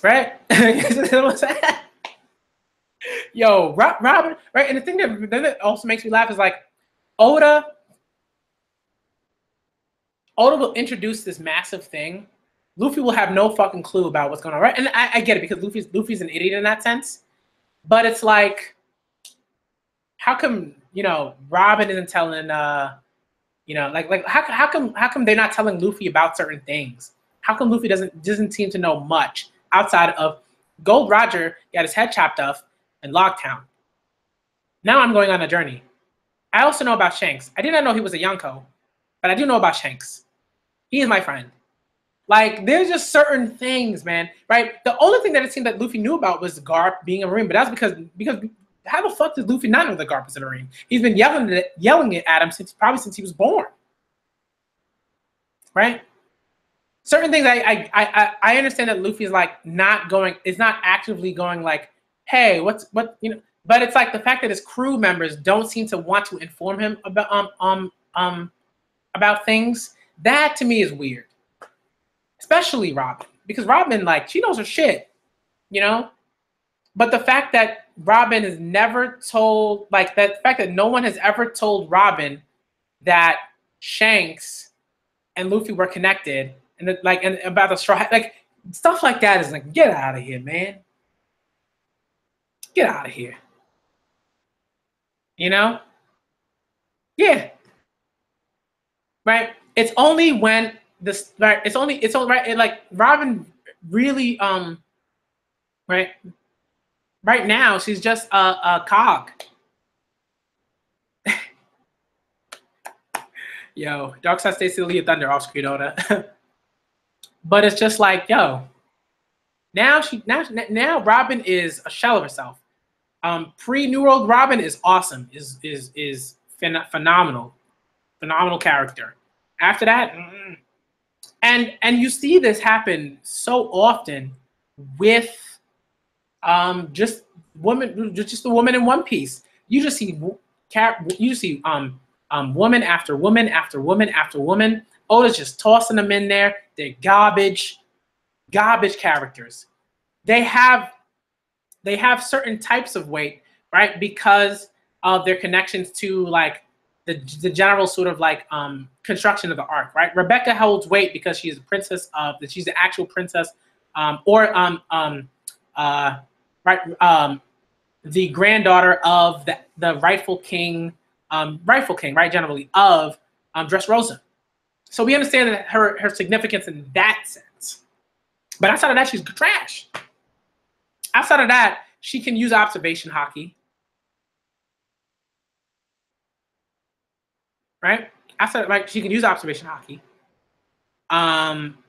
Right? Yo, Robin, right? And the thing that also makes me laugh is like Oda will introduce this massive thing. Luffy will have no fucking clue about what's going on, right? And I get it because Luffy's an idiot in that sense. But it's like, how come Robin isn't telling like how come they're not telling Luffy about certain things? How come Luffy doesn't seem to know much outside of Gold Roger got his head chopped off in Logtown. Now I'm going on a journey. I also know about Shanks. I did not know he was a Yonko, but I do know about Shanks. He is my friend. Like, there's just certain things, man, right? The only thing that it seemed that Luffy knew about was Garp being a Marine, but that's because how the fuck does Luffy not know that Garp is a Marine? He's been yelling it at him since he was born, right? Certain things I understand that Luffy is like is not actively going like, hey, but it's like the fact that his crew members don't seem to want to inform him about things. That to me is weird, especially Robin. because Robin, like, she knows her shit, you know. But the fact that Robin is never told, like, that fact that no one has ever told Robin that Shanks and Luffy were connected, and that, like, and about the straw, like, stuff like that is like, get out of here, man. Get out of here. You know? Yeah. Right. It's only when this, right. It's only right. Like Robin really, right. Right now, she's just a cog. Yo, Darkseid stays to lead Thunder off screen, Oda. But it's just like, yo, now Robin is a shell of herself. Pre-New World Robin is awesome. Is phenomenal character. After that, and you see this happen so often with just the woman in One Piece. You just see woman after woman after woman after woman. Oda's just tossing them in there. They're garbage characters. They have certain types of weight, right? Because of their connections to like the general sort of like construction of the arc, right? Rebecca holds weight because she's a princess she's the actual princess, the granddaughter of the rightful king, right? Generally of Dressrosa. So we understand that her significance in that sense. But outside of that, she's trash. Outside of that, she can use observation haki. Right? Outside, like, she can use observation haki.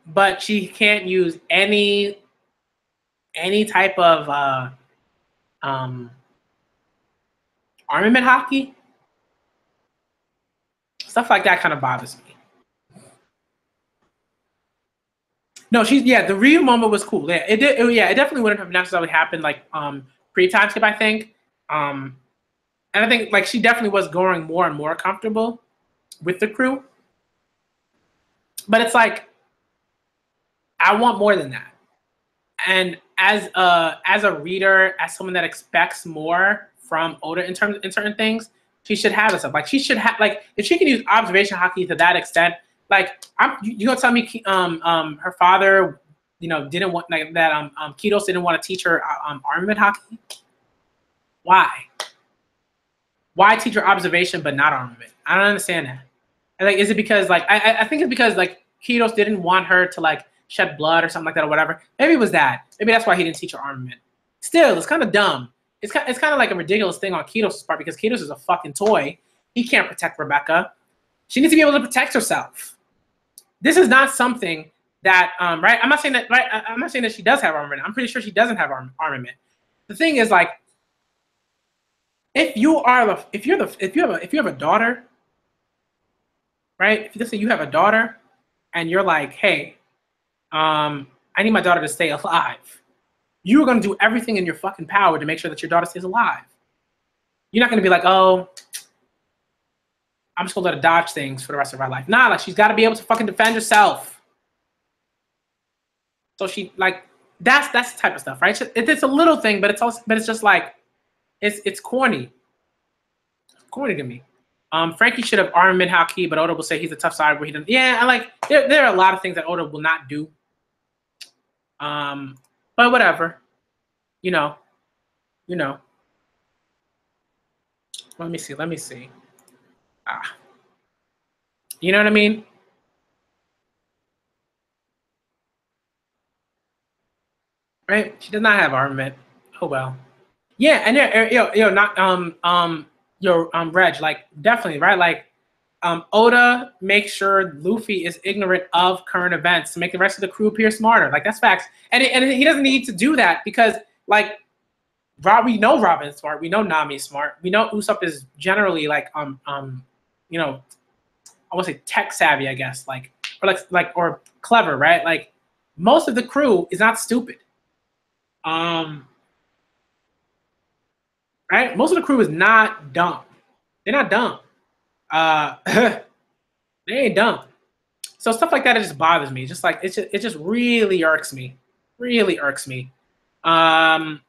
But she can't use any type of armament haki. Stuff like that kind of bothers me. No, the Ryu moment was cool. Yeah, it definitely wouldn't have necessarily happened like pre-time skip, I think. And I think like she definitely was growing more and more comfortable with the crew. But it's like I want more than that. And as a reader, as someone that expects more from Oda in certain things, she should have this stuff. Like she should have, like, if she can use observation haki to that extent. Like, you gonna tell me her father, you know, didn't want like that Kitos didn't want to teach her armament haki? Why? Why teach her observation but not armament? I don't understand that. And, like, is it because like I think it's because like Kitos didn't want her to like shed blood or something like that or whatever. Maybe it was that. Maybe that's why he didn't teach her armament. Still, it's kind of dumb. It's kind of like a ridiculous thing on Kitos' part because Kitos is a fucking toy. He can't protect Rebecca. She needs to be able to protect herself. This is not something that right. I'm not saying that right. I'm not saying that she does have armament. I'm pretty sure she doesn't have armament. The thing is, like, if you have a daughter, right? If let's say you have a daughter, and you're like, hey, I need my daughter to stay alive. You're gonna do everything in your fucking power to make sure that your daughter stays alive. You're not gonna be like, oh, I'm just gonna let her dodge things for the rest of her life. Nah, like she's got to be able to fucking defend herself. So she like that's the type of stuff, right? It's a little thing, but it's just like it's corny. It's corny to me. Frankie should have armament haki, but Oda will say he's a tough side where he doesn't. Yeah, and like there are a lot of things that Oda will not do. But whatever, you know. Let me see. You know what I mean? Right? She does not have armament. Oh well. Yeah, and Reg, like definitely, right? Like Oda makes sure Luffy is ignorant of current events to make the rest of the crew appear smarter. Like that's facts. And he doesn't need to do that because like we know Robin's smart, we know Nami's smart, we know Usopp is generally like you know, I want to say tech savvy, I guess, or clever, right? Like most of the crew is not stupid. Right? Most of the crew is not dumb. They're not dumb. They ain't dumb. So stuff like that, it just bothers me. Just like it just really irks me. Really irks me. It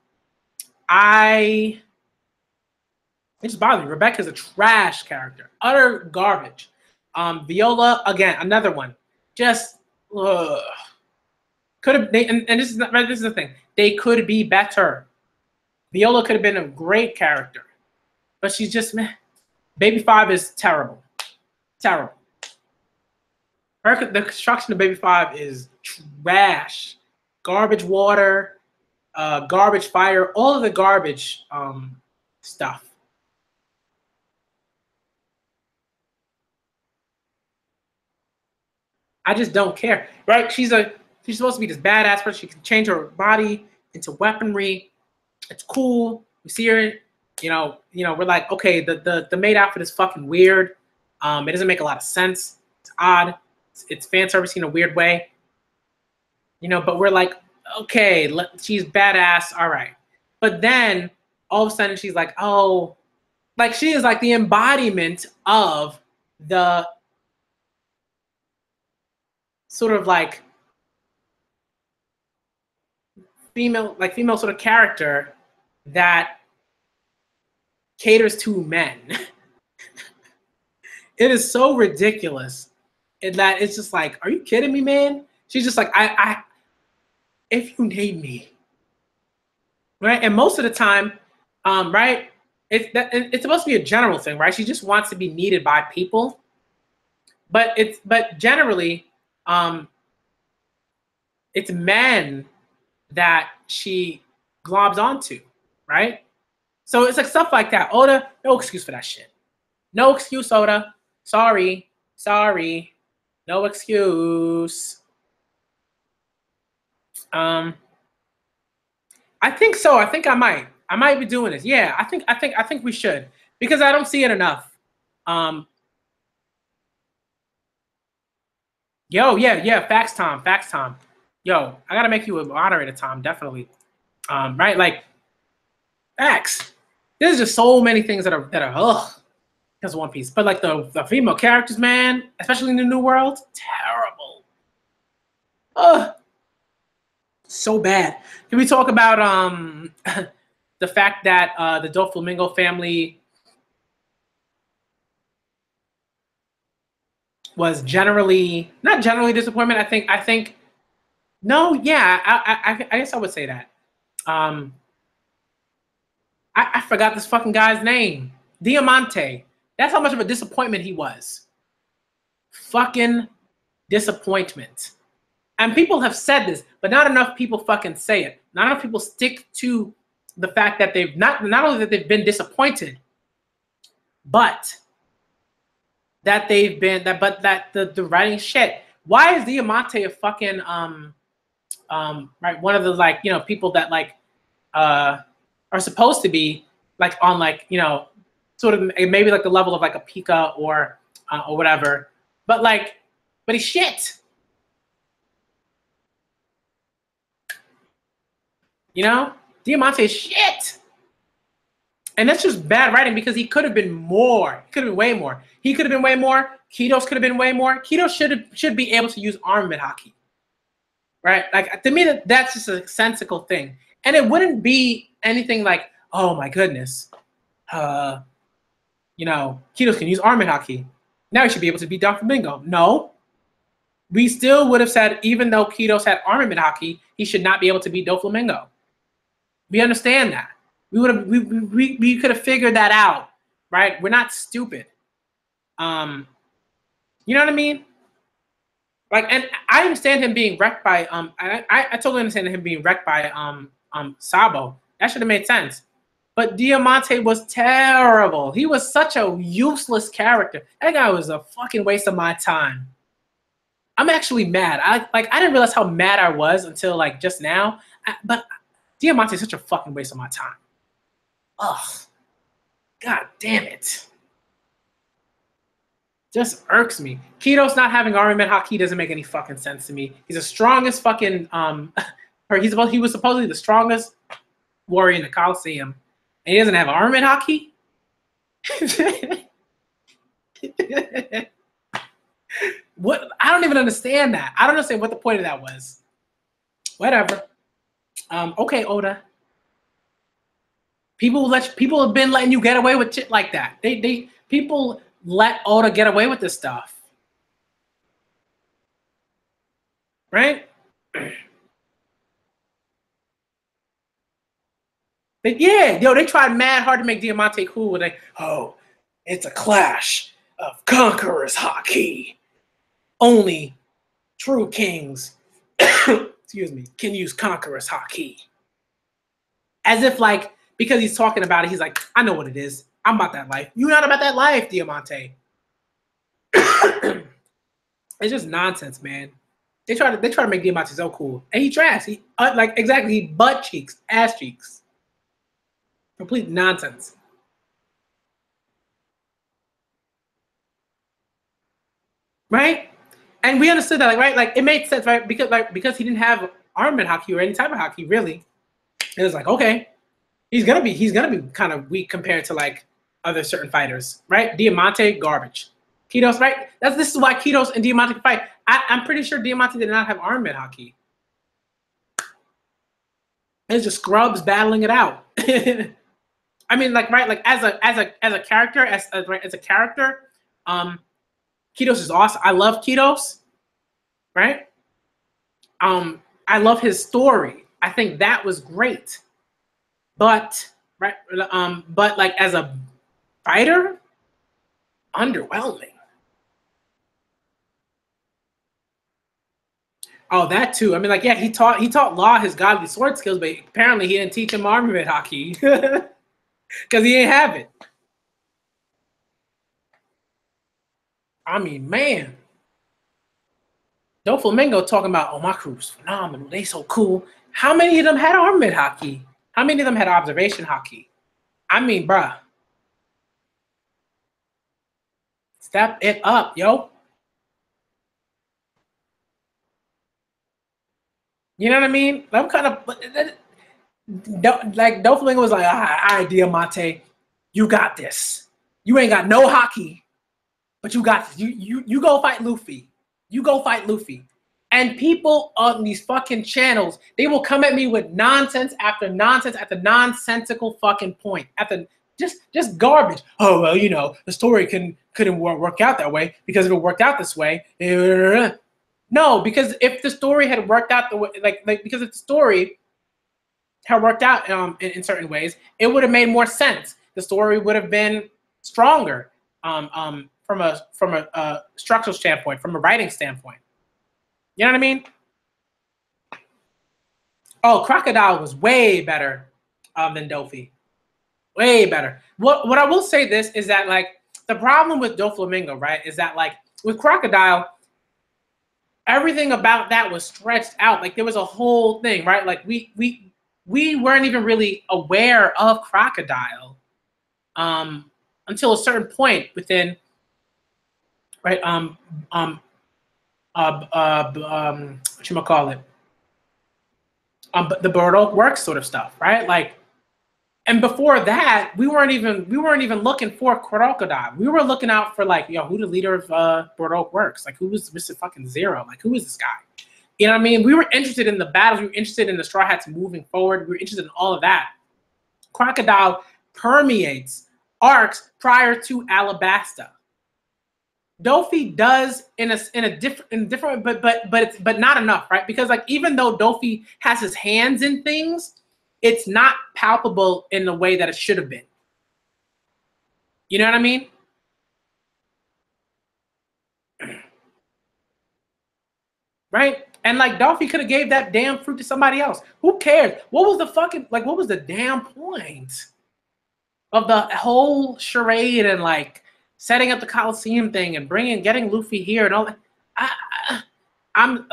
just bothers me. Rebecca's a trash character, utter garbage. Viola, again, another one. Just could have. And this is not, this is the thing. They could be better. Viola could have been a great character, but she's just meh. Baby 5 is terrible. Terrible. The construction of Baby 5 is trash. Garbage water, garbage fire, all of the garbage stuff. I just don't care, right? She's supposed to be this badass person. She can change her body into weaponry. It's cool. We see her, we're like, okay, the maid outfit is fucking weird. It doesn't make a lot of sense. It's odd. It's fan service in a weird way. But we're like, okay, she's badass, all right. But then all of a sudden she's like, oh, like she is like the embodiment of the sort of like female sort of character that caters to men. It is so ridiculous that it's just like, are you kidding me, man? She's just like, I if you need me, right? And most of the time, right, it's supposed to be a general thing, right? She just wants to be needed by people, but generally, it's men that she globs onto, right? So it's like stuff like that. Oda, no excuse for that shit. No excuse, Oda. Sorry, no excuse. I think so. I think I might be doing this. Yeah, I think we should, because I don't see it enough. Yeah, facts time. Yo, I gotta make you a moderator, Tom, definitely. Right, like facts. There's just so many things that are because of One Piece. But like the female characters, man, especially in the New World, terrible. So bad. Can we talk about the fact that the Doflamingo family was not generally disappointment. I think no, yeah, I guess I would say that. I forgot this fucking guy's name. Diamante. That's how much of a disappointment he was. Fucking disappointment. And people have said this, but not enough people fucking say it. Not enough people stick to the fact that they've not only that they've been disappointed, but that they've been that the writing shit. Why is Diamante a fucking right, one of the like, people that like are supposed to be like on like, sort of maybe like the level of like a Pika or whatever, but he's shit. Diamante is shit. And that's just bad writing, because he could have been more. He could have been way more. He could have been way more. Kitos could have been way more. Kitos should be able to use armament haki. Right? Like, to me, that's just a sensical thing. And it wouldn't be anything like, oh my goodness, Kitos can use armament haki. Now he should be able to beat Doflamingo. No. We still would have said, even though Kitos had armament haki, he should not be able to beat Doflamingo. We understand that. We could have figured that out, right? We're not stupid. You know what I mean? Like, and I understand him being wrecked by I totally understand him being wrecked by Sabo. That should have made sense. But Diamante was terrible. He was such a useless character. That guy was a fucking waste of my time. I'm actually mad. I didn't realize how mad I was until like just now. But Diamante is such a fucking waste of my time. Ugh. God damn it. Just irks me. Kitos not having armament haki doesn't make any fucking sense to me. He's the strongest fucking he was supposedly the strongest warrior in the Coliseum, and he doesn't have armament haki? What? I don't even understand that. I don't understand what the point of that was. Whatever. Okay, Oda. People have been letting you get away with shit like that. People let Oda get away with this stuff. Right? They tried mad hard to make Diamante cool with it's a clash of conquerors haki. Only true kings excuse me, can use conquerors haki. As if like, because he's talking about it, he's like, I know what it is. I'm about that life. You're not about that life, Diamante. It's just nonsense, man. They try to make Diamante so cool. And he trash. He he butt cheeks, ass cheeks. Complete nonsense. Right? And we understood that, it made sense, right? Because he didn't have armament haki or any type of haki, really. It was like, okay, he's gonna be kind of weak compared to like other certain fighters, right? Diamante, garbage. Kitos, right? This is why Kitos and Diamante fight. I'm pretty sure Diamante did not have armament haki. It's just scrubs battling it out. I mean, as a character, as a character, Kitos is awesome. I love Kitos, right? I love his story. I think that was great. But as a fighter, underwhelming. Oh, that too. I mean, he taught Law his godly sword skills, but apparently he didn't teach him armament haki because he didn't have it. I mean, man. Doflamingo talking about, oh, my crew's phenomenal. They so cool. How many of them had armament haki? How many of them had observation haki? I mean, bruh. Step it up, yo. You know what I mean? I'm kind of like Doflamingo was like, all right, Diamante, you got this. You ain't got no haki, but you got this. You go fight Luffy. You go fight Luffy. And people on these fucking channels, they will come at me with nonsense after nonsensical fucking point. After just garbage. Oh, well, you know, the story couldn't work out that way because if it worked out this way. No, because if the story had worked out the way, because if the story had worked out in certain ways, it would have made more sense. The story would have been stronger from a structural standpoint, from a writing standpoint. You know what I mean? Oh, Crocodile was way better than Dofi. Way better. What I will say this is that the problem with Doflamingo, right, is that with Crocodile, everything about that was stretched out. There was a whole thing, right? We weren't even really aware of Crocodile until a certain point within, right? Whatchamacallit? The Bird Oak Works sort of stuff, right? And before that, we weren't even looking for Crocodile. We were looking out for who the leader of Bird Oak Works? Who was Mr. fucking Zero? Who is this guy? You know what I mean? We were interested in the battles. We were interested in the Straw Hats moving forward. We were interested in all of that. Crocodile permeates arcs prior to Alabasta. Dofi does in a different, but not enough, right? Because even though Dofi has his hands in things, it's not palpable in the way that it should have been. You know what I mean? Right? And Dofi could have gave that damn fruit to somebody else. Who cares? What was the fucking what was the damn point of the whole charade and setting up the Coliseum thing and getting Luffy here and all that? I don't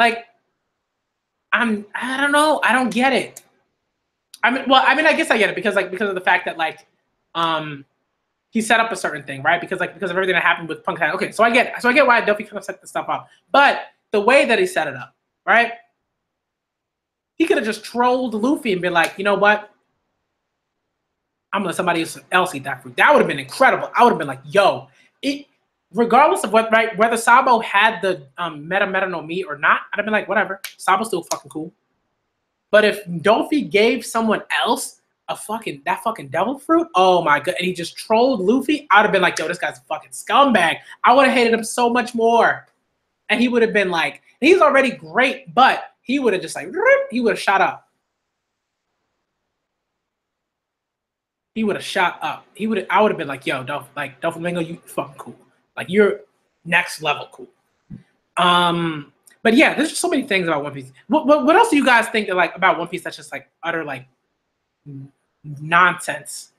know. I don't get it. I guess I get it because of the fact that he set up a certain thing, right? Because of everything that happened with Punk. Okay, so I get why Duffy kind of set this stuff up. But the way that he set it up, right? He could have just trolled Luffy and been like, you know what? I'm gonna let somebody else eat that fruit. That would have been incredible. I would have been like, yo, regardless of what, right, whether Sabo had the meta no Mi or not, I'd have been like, whatever. Sabo's still fucking cool. But if Dofi gave someone else that fucking devil fruit, oh my god, and he just trolled Luffy, I'd have been like, yo, this guy's a fucking scumbag. I would have hated him so much more. And he would have been like, he's already great, but he would have just like, he would have shot up. He would have shot up. I would have been like, yo, Doflamingo, you fucking cool. Like, you're next level cool. But yeah, there's just so many things about One Piece. What else do you guys think that, like, about One Piece that's just like utter like nonsense?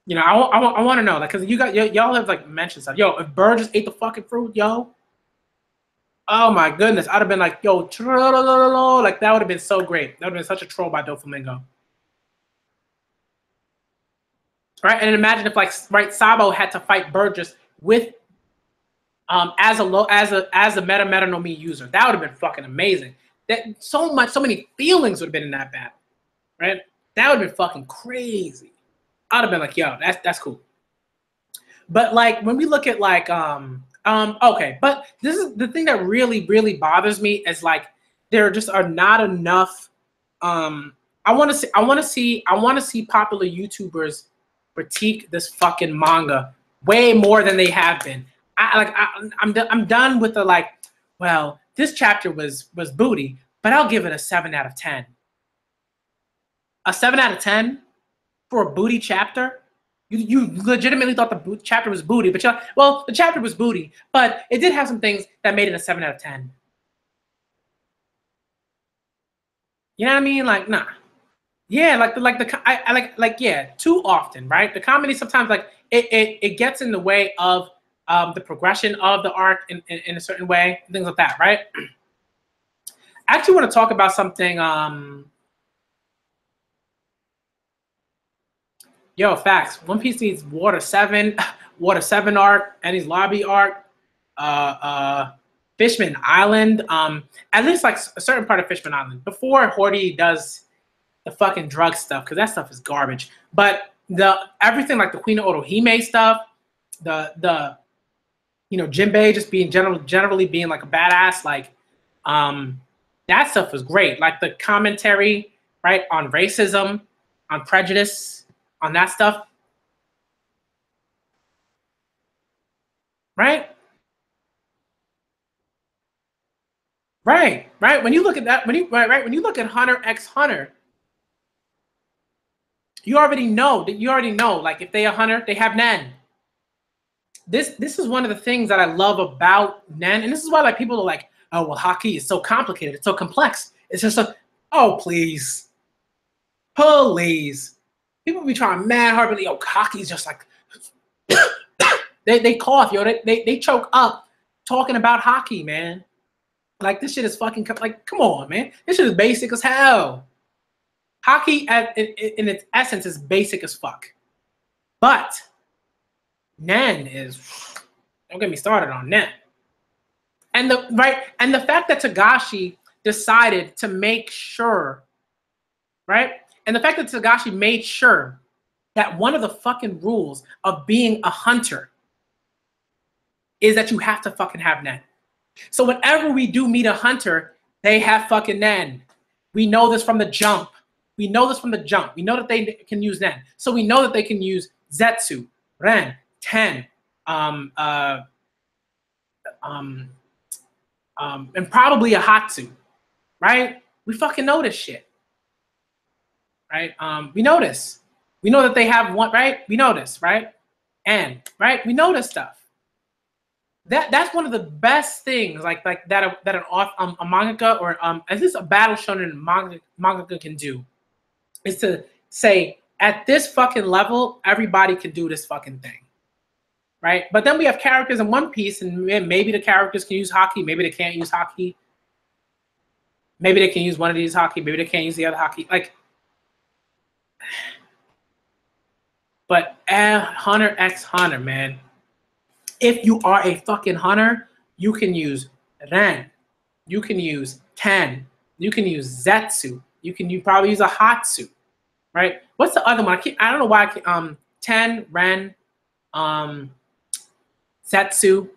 You know, I want to know, like, because y'all have like mentioned stuff. Yo, if Bird just ate the fucking fruit, yo, oh my goodness, I'd have been like, yo, like that would have been so great. That would have been such a troll by Doflamingo. Right, and imagine if, like, right, Sabo had to fight Burgess with as a meta no Mi user. That would have been fucking amazing. That so many feelings would have been in that battle, right? That would have been fucking crazy. I'd have been like, yo, that's cool. But like when we look at like okay, but this is the thing that really bothers me is like there just are not enough. I want to see popular YouTubers critique this fucking manga way more than they have been. I'm done with the like, well, this chapter was booty, but I'll give it a 7 out of 10. A 7 out of 10 for a booty chapter? You legitimately thought the chapter was booty, but you're like, well, the chapter was booty, but it did have some things that made it a 7 out of 10. You know what I mean? Like, nah. Yeah, yeah, too often, right? The comedy sometimes like it gets in the way of the progression of the arc in a certain way, things like that, right? I actually want to talk about something. Yo, facts. One Piece needs Water 7 arc, and his lobby arc, Fishman Island, at least like a certain part of Fishman Island before Horty does the fucking drug stuff, because that stuff is garbage. But everything like the Queen of Otohime stuff, the you know, Jinbei just being generally being like a badass, like that stuff was great. Like the commentary, right, on racism, on prejudice, on that stuff. Right? Right. When you look at that, when you look at Hunter x Hunter, you already know like if they a hunter, they have Nen. This is one of the things that I love about Nen, and this is why like people are like, oh well, hockey is so complicated, it's so complex. It's just like, oh please. People be trying mad hard, but yo, hockey's just like they cough, yo, they choke up talking about hockey, man. Like this shit is fucking like, come on, man. This shit is basic as hell. Hockey in its essence is basic as fuck. But Nen is, don't get me started on Nen. And the fact that Togashi decided to make sure, right? And the fact that Togashi made sure that one of the fucking rules of being a hunter is that you have to fucking have Nen. So whenever we do meet a hunter, they have fucking Nen. We know this from the jump. We know that they can use Nen. So we know that they can use Zetsu, Ren, Ten, and probably a Hatsu, right? We fucking know this shit, right? We know this. We know that they have one, right? We know this, right? And right, we know this stuff. That's one of the best things, like that a mangaka or at least a battle shonen mangaka can do, is to say at this fucking level, everybody can do this fucking thing, right? But then we have characters in One Piece, and maybe the characters can use hockey, maybe they can't use hockey, maybe they can use one of these hockey, maybe they can't use the other hockey, like. But Hunter x Hunter, man. If you are a fucking hunter, you can use Ren, you can use Ten, you can use Zetsu, you probably use a Hatsu, right? What's the other one? I don't know why. Ten, Ren, Setsu,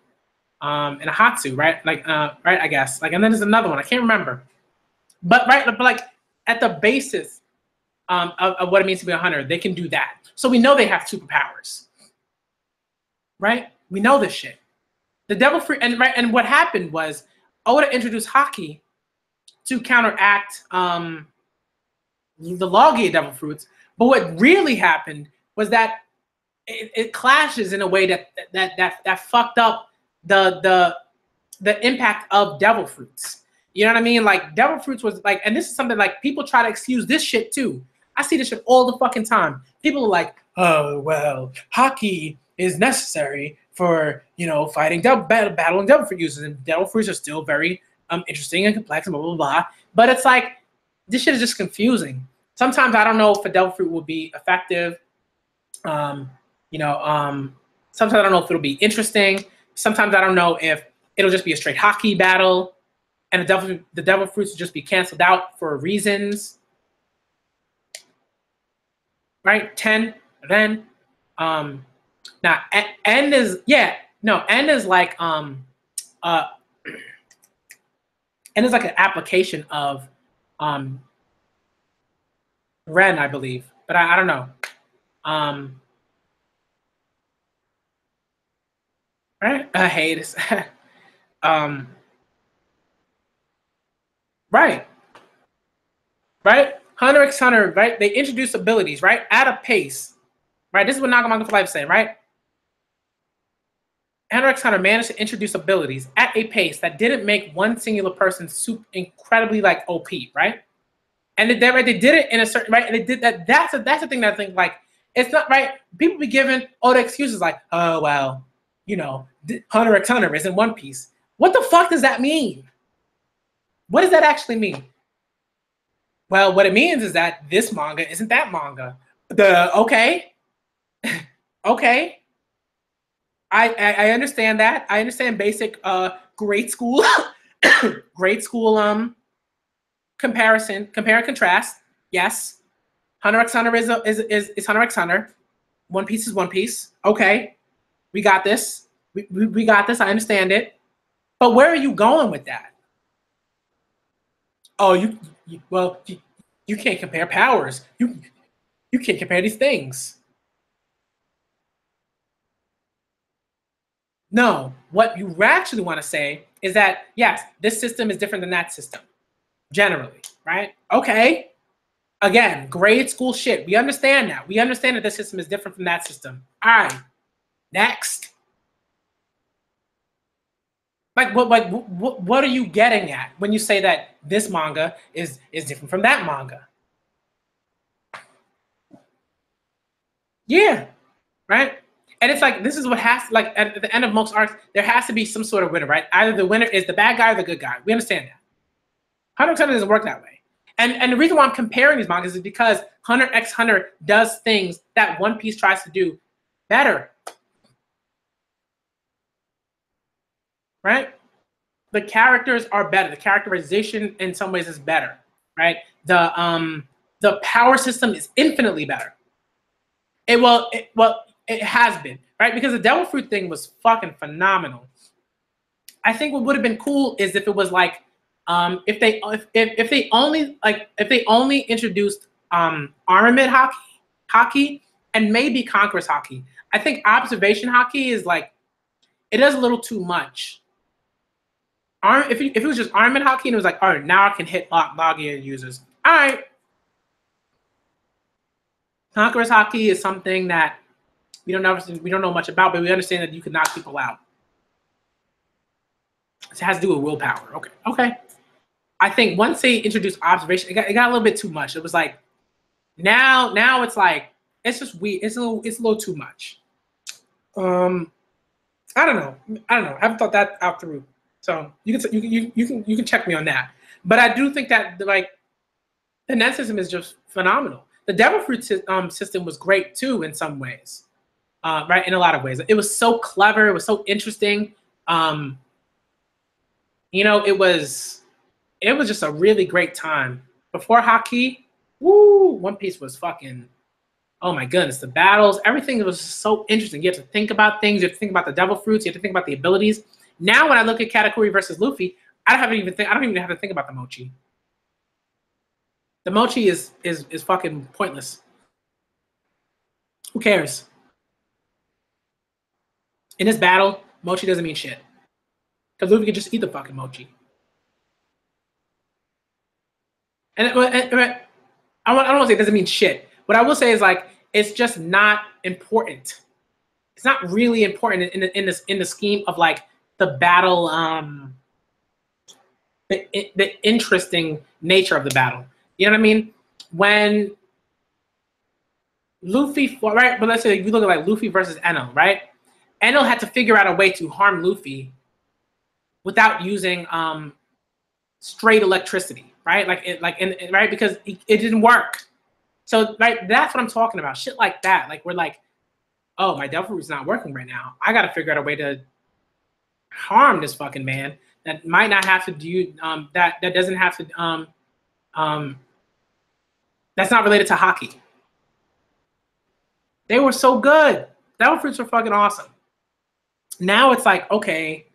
and a Hatsu, right? Like, right, I guess. Like, and then there's another one. I can't remember. But like at the basis of what it means to be a hunter, they can do that. So we know they have superpowers, right? We know this shit. The devil fruit, and what happened was Oda introduced Haki to counteract the Logia devil fruits. But what really happened was that it clashes in a way that fucked up the impact of devil fruits. You know what I mean? Like, devil fruits was like, and this is something like people try to excuse this shit too. I see this shit all the fucking time. People are like, oh, well, Haki is necessary for, you know, fighting battling devil fruit users, and devil fruits are still very interesting and complex and blah, blah, blah. But it's like, this shit is just confusing. Sometimes I don't know if a devil fruit will be effective. Sometimes I don't know if it'll be interesting. Sometimes I don't know if it'll just be a straight Haki battle, and the devil fruits will just be canceled out for reasons. Right? 10, then. Now, N is, N is like, N is like an application of Ren, I believe, but I don't know. Right? I hate this. Right. Hunter x Hunter, right? They introduce abilities, right? At a pace. Right? This is what Nagamanga for Life is saying, right? Hunter x Hunter managed to introduce abilities at a pace that didn't make one singular person incredibly like OP, right? And they did it in a certain, right? And they did that. That's the thing that I think, like, it's not right. People be giving all the excuses like, oh, well, you know, Hunter x Hunter is in One Piece. What the fuck does that mean? What does that actually mean? Well, what it means is that this manga isn't that manga. Okay. Okay. I understand that. I understand basic grade school compare and contrast. Yes. Hunter x Hunter is Hunter x Hunter. One Piece is One Piece. Okay. We got this. We got this. I understand it. But where are you going with that? Oh, you can't compare powers. You can't compare these things. No, what you actually want to say is that, yes, this system is different than that system, generally, right? Okay. Again, grade school shit. We understand that. We understand that this system is different from that system. All right. Next. What are you getting at when you say that this manga is different from that manga? Yeah, right? And it's like, this is what has, like, at the end of most arcs, there has to be some sort of winner, right? Either the winner is the bad guy or the good guy. We understand that. Hunter x Hunter doesn't work that way. And the reason why I'm comparing these mangas is because Hunter x Hunter does things that One Piece tries to do better. Right? The characters are better. The characterization in some ways is better. Right? The power system is infinitely better. It has been, right? Because the Devil Fruit thing was fucking phenomenal. I think what would have been cool is if it was like, if they only introduced armament Haki and maybe Conqueror's Haki. I think observation Haki is like, it does a little too much. If it was just armament Haki and it was like, all right, now I can hit Logia users. All right. Conqueror's Haki is something that we don't know much about, but we understand that you can knock people out. It has to do with willpower. Okay. I think once they introduced observation, it got a little bit too much. It was like, now it's like, it's just weird. It's a little too much. I don't know. I haven't thought that out through. So you can check me on that. But I do think that the net system is just phenomenal. The Devil Fruit system was great too in some ways, right? In a lot of ways, it was so clever. It was so interesting. It was just a really great time. Before Haki, woo, One Piece was fucking Oh my goodness, the battles, everything was so interesting. You have to think about things. You have to think about the devil fruits. You have to think about the abilities. Now, when I look at Katakuri versus Luffy, I don't even have to think about the mochi. The mochi is fucking pointless. Who cares? In this battle, mochi doesn't mean shit. Because Luffy can just eat the fucking mochi. And I don't want to say it doesn't mean shit. What I will say is like it's just not important. It's not really important in the scheme of like the battle, the interesting nature of the battle. You know what I mean? When Luffy, right? But let's say you look at like Luffy versus Enel, right? Enel had to figure out a way to harm Luffy without using straight electricity, right? Right, because it didn't work. So right, that's what I'm talking about. Shit like that. Like we're like, oh, my devil fruit's not working right now. I got to figure out a way to harm this fucking man that might not have to do that doesn't have to that's not related to hockey. They were so good. Devil fruits were fucking awesome. Now it's like, okay,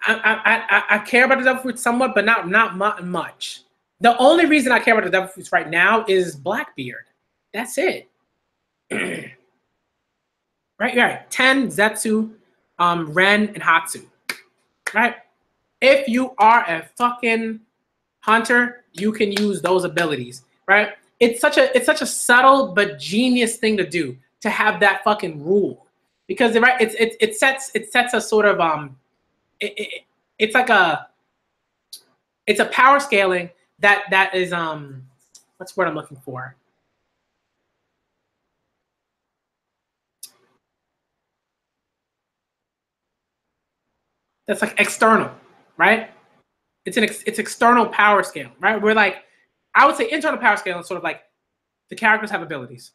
I care about the devil fruits somewhat, but not much. The only reason I care about the devil fruits right now is Blackbeard. That's it. right. Ten, Zetsu, Ren, and Hatsu. Right? If you are a fucking hunter, you can use those abilities. Right? It's such a subtle but genius thing to do, to have that fucking rule. Because right, it sets a sort of it's like it's a power scaling that is what's the word I'm looking for? That's like external, right? It's external power scale, right? We're like, I would say internal power scale is sort of like the characters have abilities.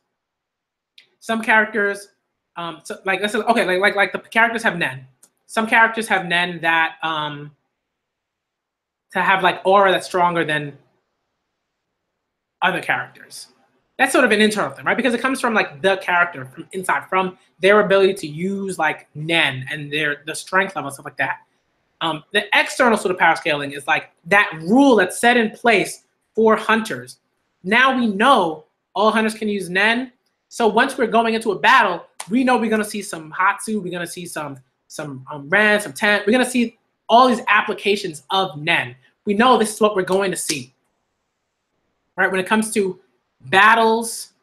Some characters, so like let's say, okay, like the characters have Nen. Some characters have Nen that to have like aura that's stronger than other characters. That's sort of an internal thing, right? Because it comes from like the character from inside, from their ability to use like Nen and the strength level, stuff like that. The external sort of power scaling is like that rule that's set in place for hunters. Now we know all hunters can use Nen. So once we're going into a battle, we know we're going to see some Hatsu, we're going to see some Ren, some Ten. We're going to see all these applications of Nen. We know this is what we're going to see. Right? When it comes to battles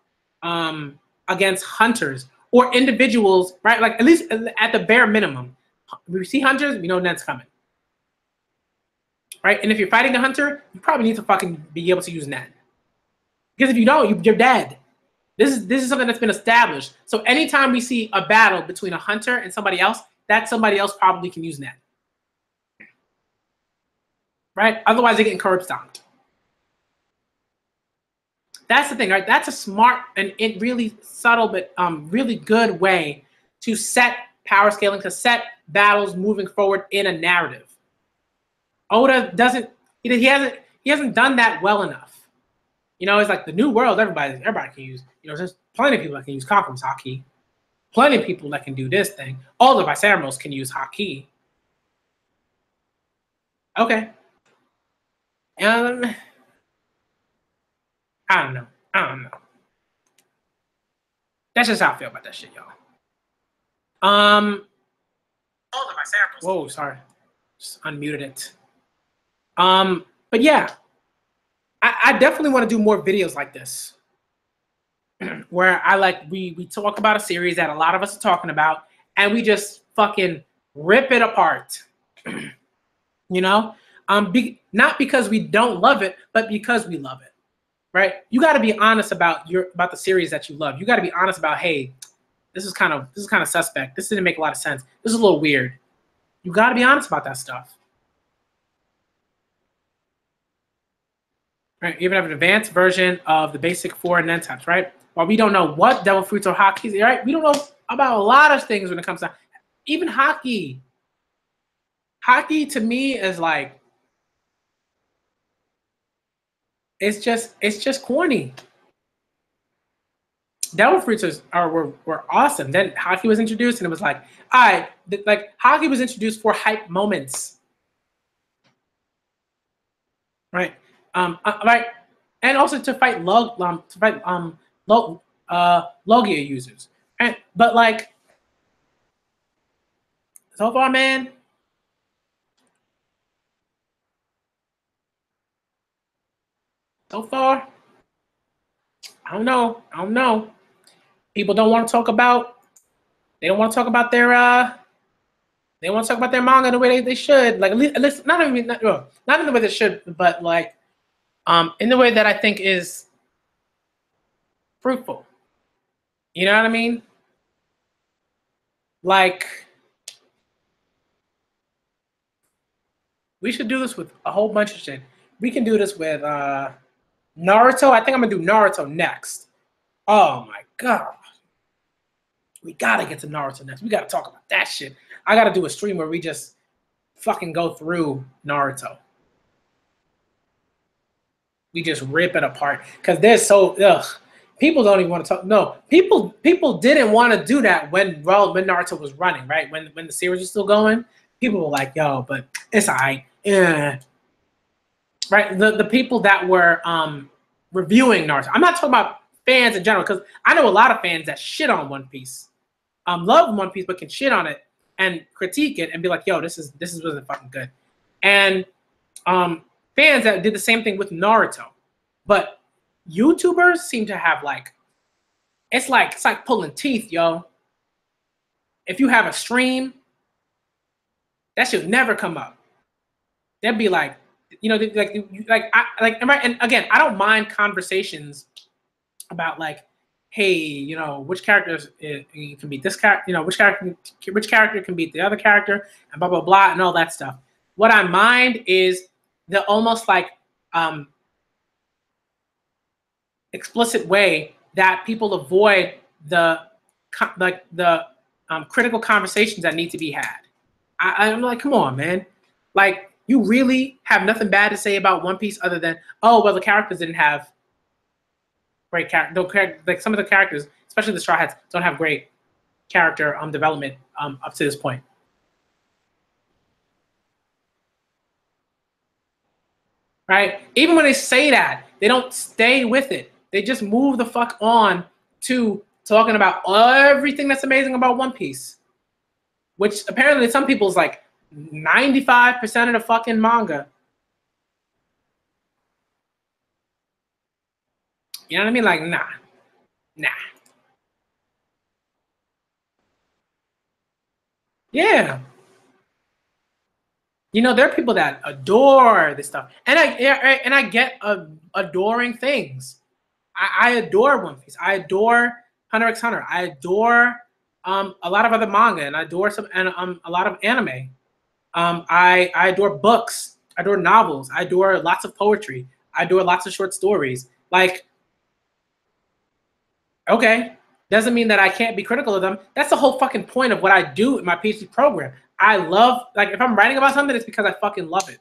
against hunters or individuals, right? Like at least at the bare minimum, we see hunters, we know Nen's coming. Right? And if you're fighting a hunter, you probably need to fucking be able to use Nen. Because if you don't, you're dead. This is something that's been established. So anytime we see a battle between a hunter and somebody else, that somebody else probably can use Nen. Right? Otherwise, they're getting curb stomped. That's the thing, right? That's a smart and really subtle but really good way to set power scaling, to set battles moving forward in a narrative. Oda doesn't, he hasn't done that well enough. You know, it's like the new world, everybody can use. You know, there's plenty of people that can use Conqueror's Haki. Plenty of people that can do this thing. All the Vice Admirals can use Haki. Okay. I don't know. That's just how I feel about that shit, y'all. All of my samples. Whoa, sorry. Just unmuted it. But yeah, I definitely want to do more videos like this. Where we talk about a series that a lot of us are talking about and we just fucking rip it apart. You know? Not because we don't love it, but because we love it. Right? You got to be honest about the series that you love. You got to be honest about, hey, this is kind of suspect. This didn't make a lot of sense. This is a little weird. You got to be honest about that stuff. Right? Even have an advanced version of the basic 4 Nen types, right? While we don't know what devil fruits or Haki, right? We don't know about a lot of things when it comes to even Haki. Haki to me is like, it's just corny. Devil fruits were awesome. Then hockey was introduced, and it was like, all right, like hockey was introduced for hype moments, right? Right, and also to fight Logia users. And but like so far, man, so far, I don't know. I don't know. People don't want to talk about. They don't want to talk about their. They want to talk about their manga the way they should. Like at least not even not in the way they should, but like in the way that I think is fruitful. You know what I mean? Like we should do this with a whole bunch of shit. We can do this with Naruto. I think I'm gonna do Naruto next. Oh my god. We gotta get to Naruto next. We gotta talk about that shit. I gotta do a stream where we just fucking go through Naruto. We just rip it apart. Cause there's people don't even want to talk. No, people didn't want to do that when Naruto was running, right? When the series was still going, people were like, yo, but it's alright. Yeah. Right. The people that were reviewing Naruto. I'm not talking about fans in general, because I know a lot of fans that shit on One Piece. Love One Piece, but can shit on it and critique it and be like, yo, this wasn't fucking good. And fans that did the same thing with Naruto. But YouTubers seem to have like it's like pulling teeth, yo. If you have a stream, that should never come up. They'd be like, you know, and again, I don't mind conversations about like, hey, you know, which characters can beat this character, you know, which character can beat the other character, and blah blah blah, and all that stuff. What I mind is the almost like explicit way that people avoid the critical conversations that need to be had. I'm like, come on, man. Like, you really have nothing bad to say about One Piece other than, oh, well, the characters didn't have great character. Like some of the characters, especially the Straw Hats, don't have great character development up to this point. Right? Even when they say that, they don't stay with it. They just move the fuck on to talking about everything that's amazing about One Piece, which apparently some people's like 95% of the fucking manga. You know what I mean? Like, nah. Yeah. You know, there are people that adore this stuff, and I get adoring things. I adore One Piece. I adore Hunter x Hunter. I adore a lot of other manga, and I adore a lot of anime. I adore books. I adore novels. I adore lots of poetry. I adore lots of short stories. Like, okay, doesn't mean that I can't be critical of them. That's the whole fucking point of what I do in my PhD program. I love, like, if I'm writing about something, it's because I fucking love it.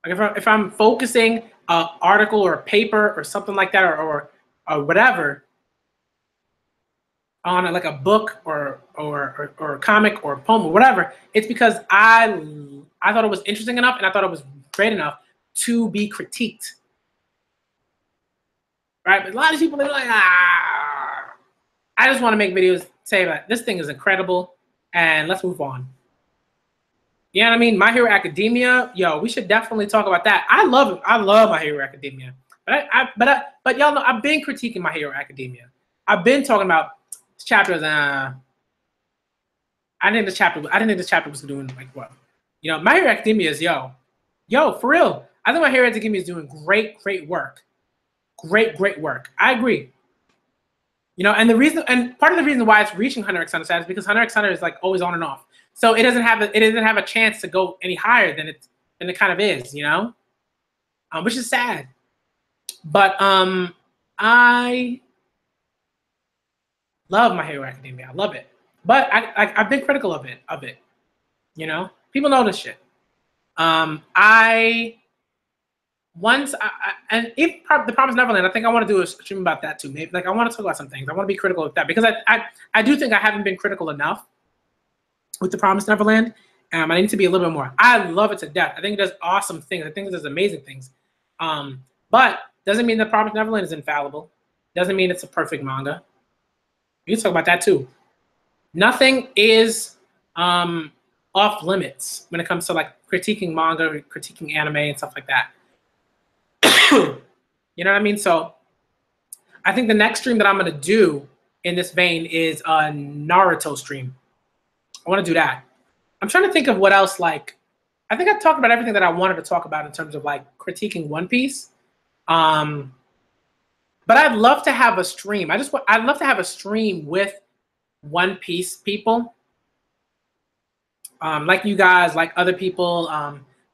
Like if I'm focusing an article or a paper or something like that, or whatever, on like a book or a comic or a poem or whatever, it's because I thought it was interesting enough and I thought it was great enough to be critiqued. Right? But a lot of people, they're like, I just want to make videos, say that this thing is incredible, and let's move on. You know what I mean? My Hero Academia, yo, we should definitely talk about that. I love My Hero Academia. But y'all know I've been critiquing My Hero Academia. I've been talking about chapters. I didn't think this chapter was doing like well. You know, My Hero Academia is yo, for real. I think My Hero Academia is doing great work. Great work. I agree. You know, and part of the reason why it's reaching Hunter x Hunter status is because Hunter x Hunter is like always on and off, so it doesn't have a chance to go any higher than it kind of is, you know, which is sad. But I love My Hero Academia. I love it, but I've been critical of it. You know, people know this shit. I once and if the Promised Neverland, I think I want to do a stream about that too. Maybe like I want to talk about some things. I want to be critical of that because I do think I haven't been critical enough with the Promised Neverland. I need to be a little bit more. I love it to death. I think it does awesome things. I think it does amazing things. But doesn't mean the Promised Neverland is infallible. Doesn't mean it's a perfect manga. We can talk about that too. Nothing is off limits when it comes to like critiquing manga, or critiquing anime and stuff like that. You know what I mean? So I think the next stream that I'm going to do in this vein is a Naruto stream. I want to do that. I'm trying to think of what else, like, I think I talked about everything that I wanted to talk about in terms of like critiquing One Piece. But I'd love to have a stream. I'd love to have a stream with One Piece people. Like you guys, like other people,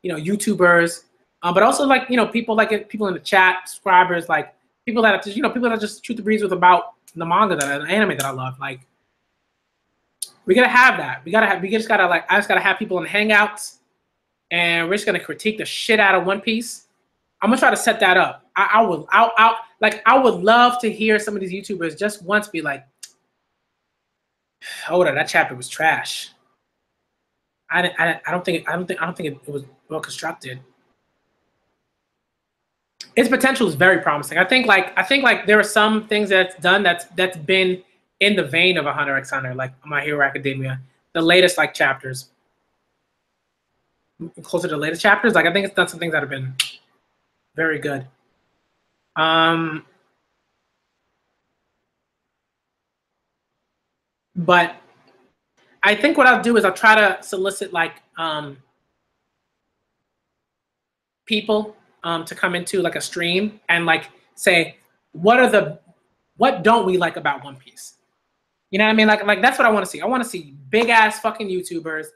you know, YouTubers, but also like, you know, people like people in the chat, subscribers, like people that just, you know, people that just shoot the breeze with about the manga the anime that I love. Like, we gotta have that. We just gotta like, I just gotta have people in hangouts, and we're just gonna critique the shit out of One Piece. I'm gonna try to set that up. I would love to hear some of these YouTubers just once be like, "Hold on, that chapter was trash. I don't think it was well constructed." Its potential is very promising. I think like there are some things that's done that's been in the vein of a Hunter x Hunter, like My Hero Academia, the latest like chapters, closer to the latest chapters. Like I think it's done some things that have been very good. But I think what I'll do is I'll try to solicit like people to come into like a stream and like say what don't we like about One Piece? You know what I mean? Like that's what I want to see. I want to see big ass fucking YouTubers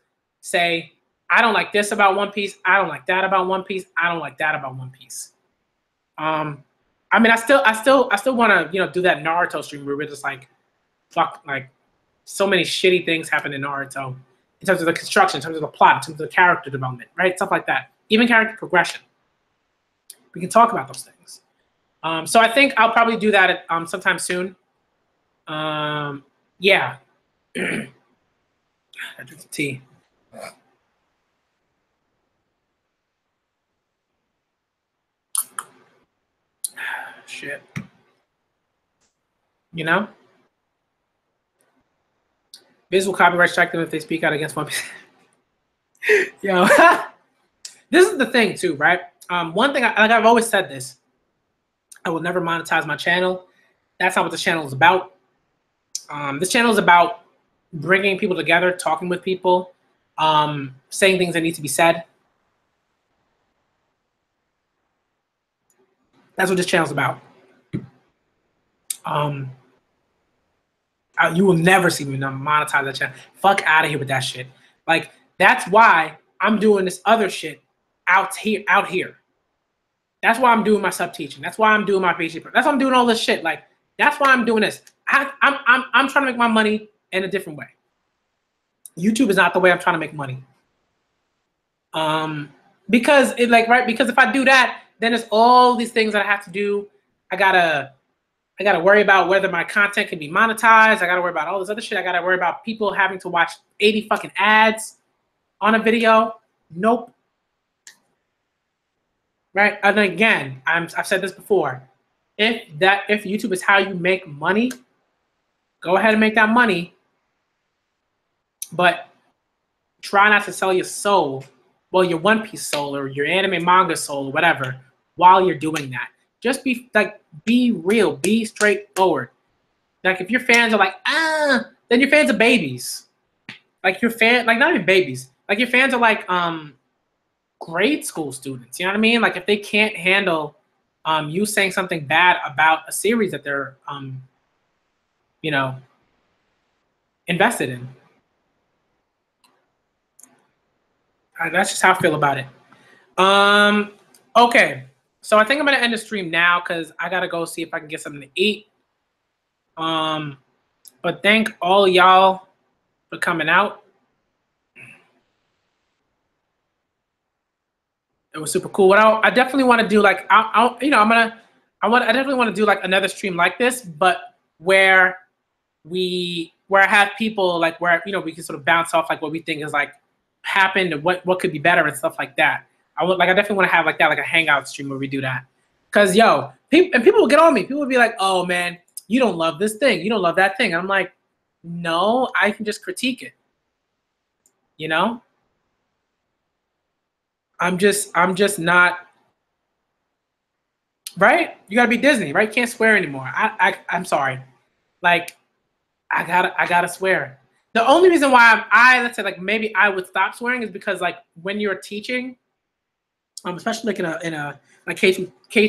say, I don't like this about One Piece. I don't like that about One Piece. I don't like that about One Piece. I mean, I still want to, you know, do that Naruto stream where we're just like, fuck, like so many shitty things happen in Naruto in terms of the construction, in terms of the plot, in terms of the character development, right? Stuff like that. Even character progression. We can talk about those things. So I think I'll probably do that at, sometime soon. Yeah. I drink some tea. Shit. You know? Viz will copyright strike them if they speak out against One Piece. Yo. This is the thing too, right? One thing, like I've always said this, I will never monetize my channel. That's not what this channel is about. This channel is about bringing people together, talking with people, saying things that need to be said. That's what this channel is about. You will never see me monetize that channel. Fuck out of here with that shit. Like, that's why I'm doing this other shit out here. That's why I'm doing my sub teaching. That's why I'm doing my basic. That's why I'm doing all this shit. Like, that's why I'm doing this. I'm trying to make my money in a different way. YouTube is not the way I'm trying to make money. Because it like, right, because if I do that, then there's all these things that I have to do. I gotta worry about whether my content can be monetized. I gotta worry about all this other shit. I gotta worry about people having to watch 80 fucking ads on a video. Nope. Right? And again, I've said this before. If YouTube is how you make money, go ahead and make that money. But try not to sell your soul, well, your One Piece soul or your anime manga soul or whatever, while you're doing that. Just be real, be straightforward. Like if your fans are like, then your fans are babies. Like your not even babies. Like your fans are like grade school students. You know what I mean? Like if they can't handle you saying something bad about a series that they're you know, invested in. That's just how I feel about it. Okay. So I think I'm gonna end the stream now because I gotta go see if I can get something to eat. But thank all y'all for coming out. It was super cool. What I definitely want to do, like, I definitely want to do like another stream like this, but where I have people like where we can sort of bounce off like what we think is like happened and what could be better and stuff like that. I definitely want to have like that, like a hangout stream where we do that. Cause people will get on me. People will be like, "Oh man, you don't love this thing. You don't love that thing." And I'm like, "No, I can just critique it." You know? I'm just not right. You gotta be Disney, right? You can't swear anymore. I'm sorry. Like, I gotta swear. The only reason why let's say like maybe I would stop swearing is because like when you're teaching, especially like in a like K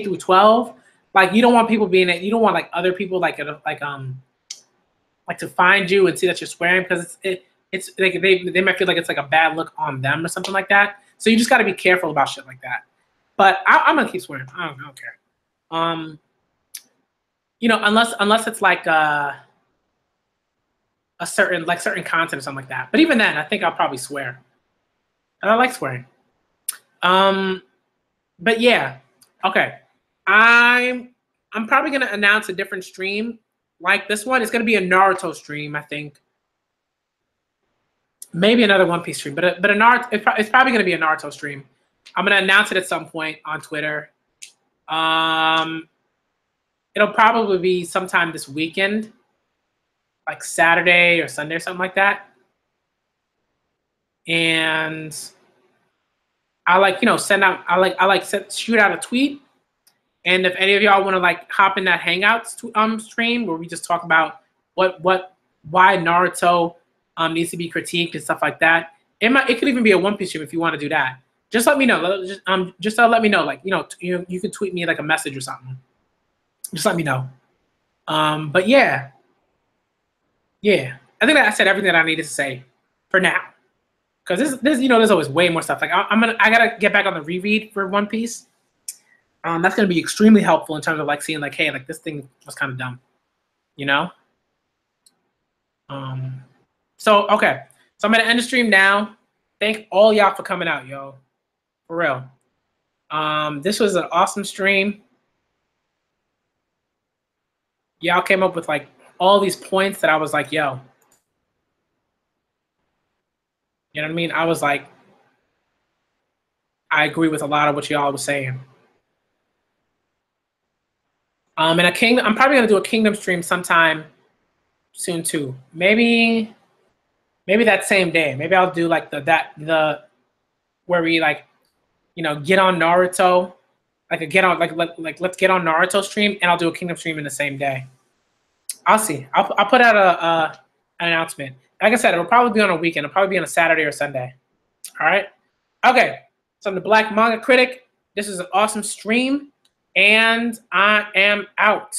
through 12, like you don't want people you don't want like other people like to find you and see that you're swearing, because it's like they might feel like it's like a bad look on them or something like that. So you just got to be careful about shit like that. But I'm gonna keep swearing. I don't care. Unless it's like a certain content or something like that. But even then, I think I'll probably swear. And I like swearing. But yeah, okay. I'm probably gonna announce a different stream like this one. It's gonna be a Naruto stream, I think. Maybe another One Piece stream, but a Naruto. It's probably gonna be a Naruto stream. I'm gonna announce it at some point on Twitter. It'll probably be sometime this weekend, like Saturday or Sunday or something like that. And I like shoot out a tweet. And if any of y'all want to like hop in that Hangouts stream where we just talk about why Naruto needs to be critiqued and stuff like that. It could even be a One Piece stream if you want to do that. Just let me know. Just let me know. Like you can tweet me like a message or something. Just let me know. But yeah. I think that I said everything that I needed to say for now. Because there's always way more stuff. Like I gotta get back on the reread for One Piece. That's gonna be extremely helpful in terms of like seeing like, hey, like this thing was kind of dumb, you know. So okay, so I'm gonna end the stream now. Thank all y'all for coming out, yo, for real. This was an awesome stream. Y'all came up with like all these points that I was like, yo. You know what I mean? I was like, I agree with a lot of what y'all was saying. And I'm probably gonna do a Kingdom stream sometime soon too. Maybe that same day. Maybe I'll do like the where we like, get on Naruto, let's get on Naruto stream, and I'll do a Kingdom stream in the same day. I'll see. I'll put out an announcement. Like I said, it'll probably be on a weekend. It'll probably be on a Saturday or Sunday. All right. Okay. So I'm the Black Manga Critic. This is an awesome stream, and I am out.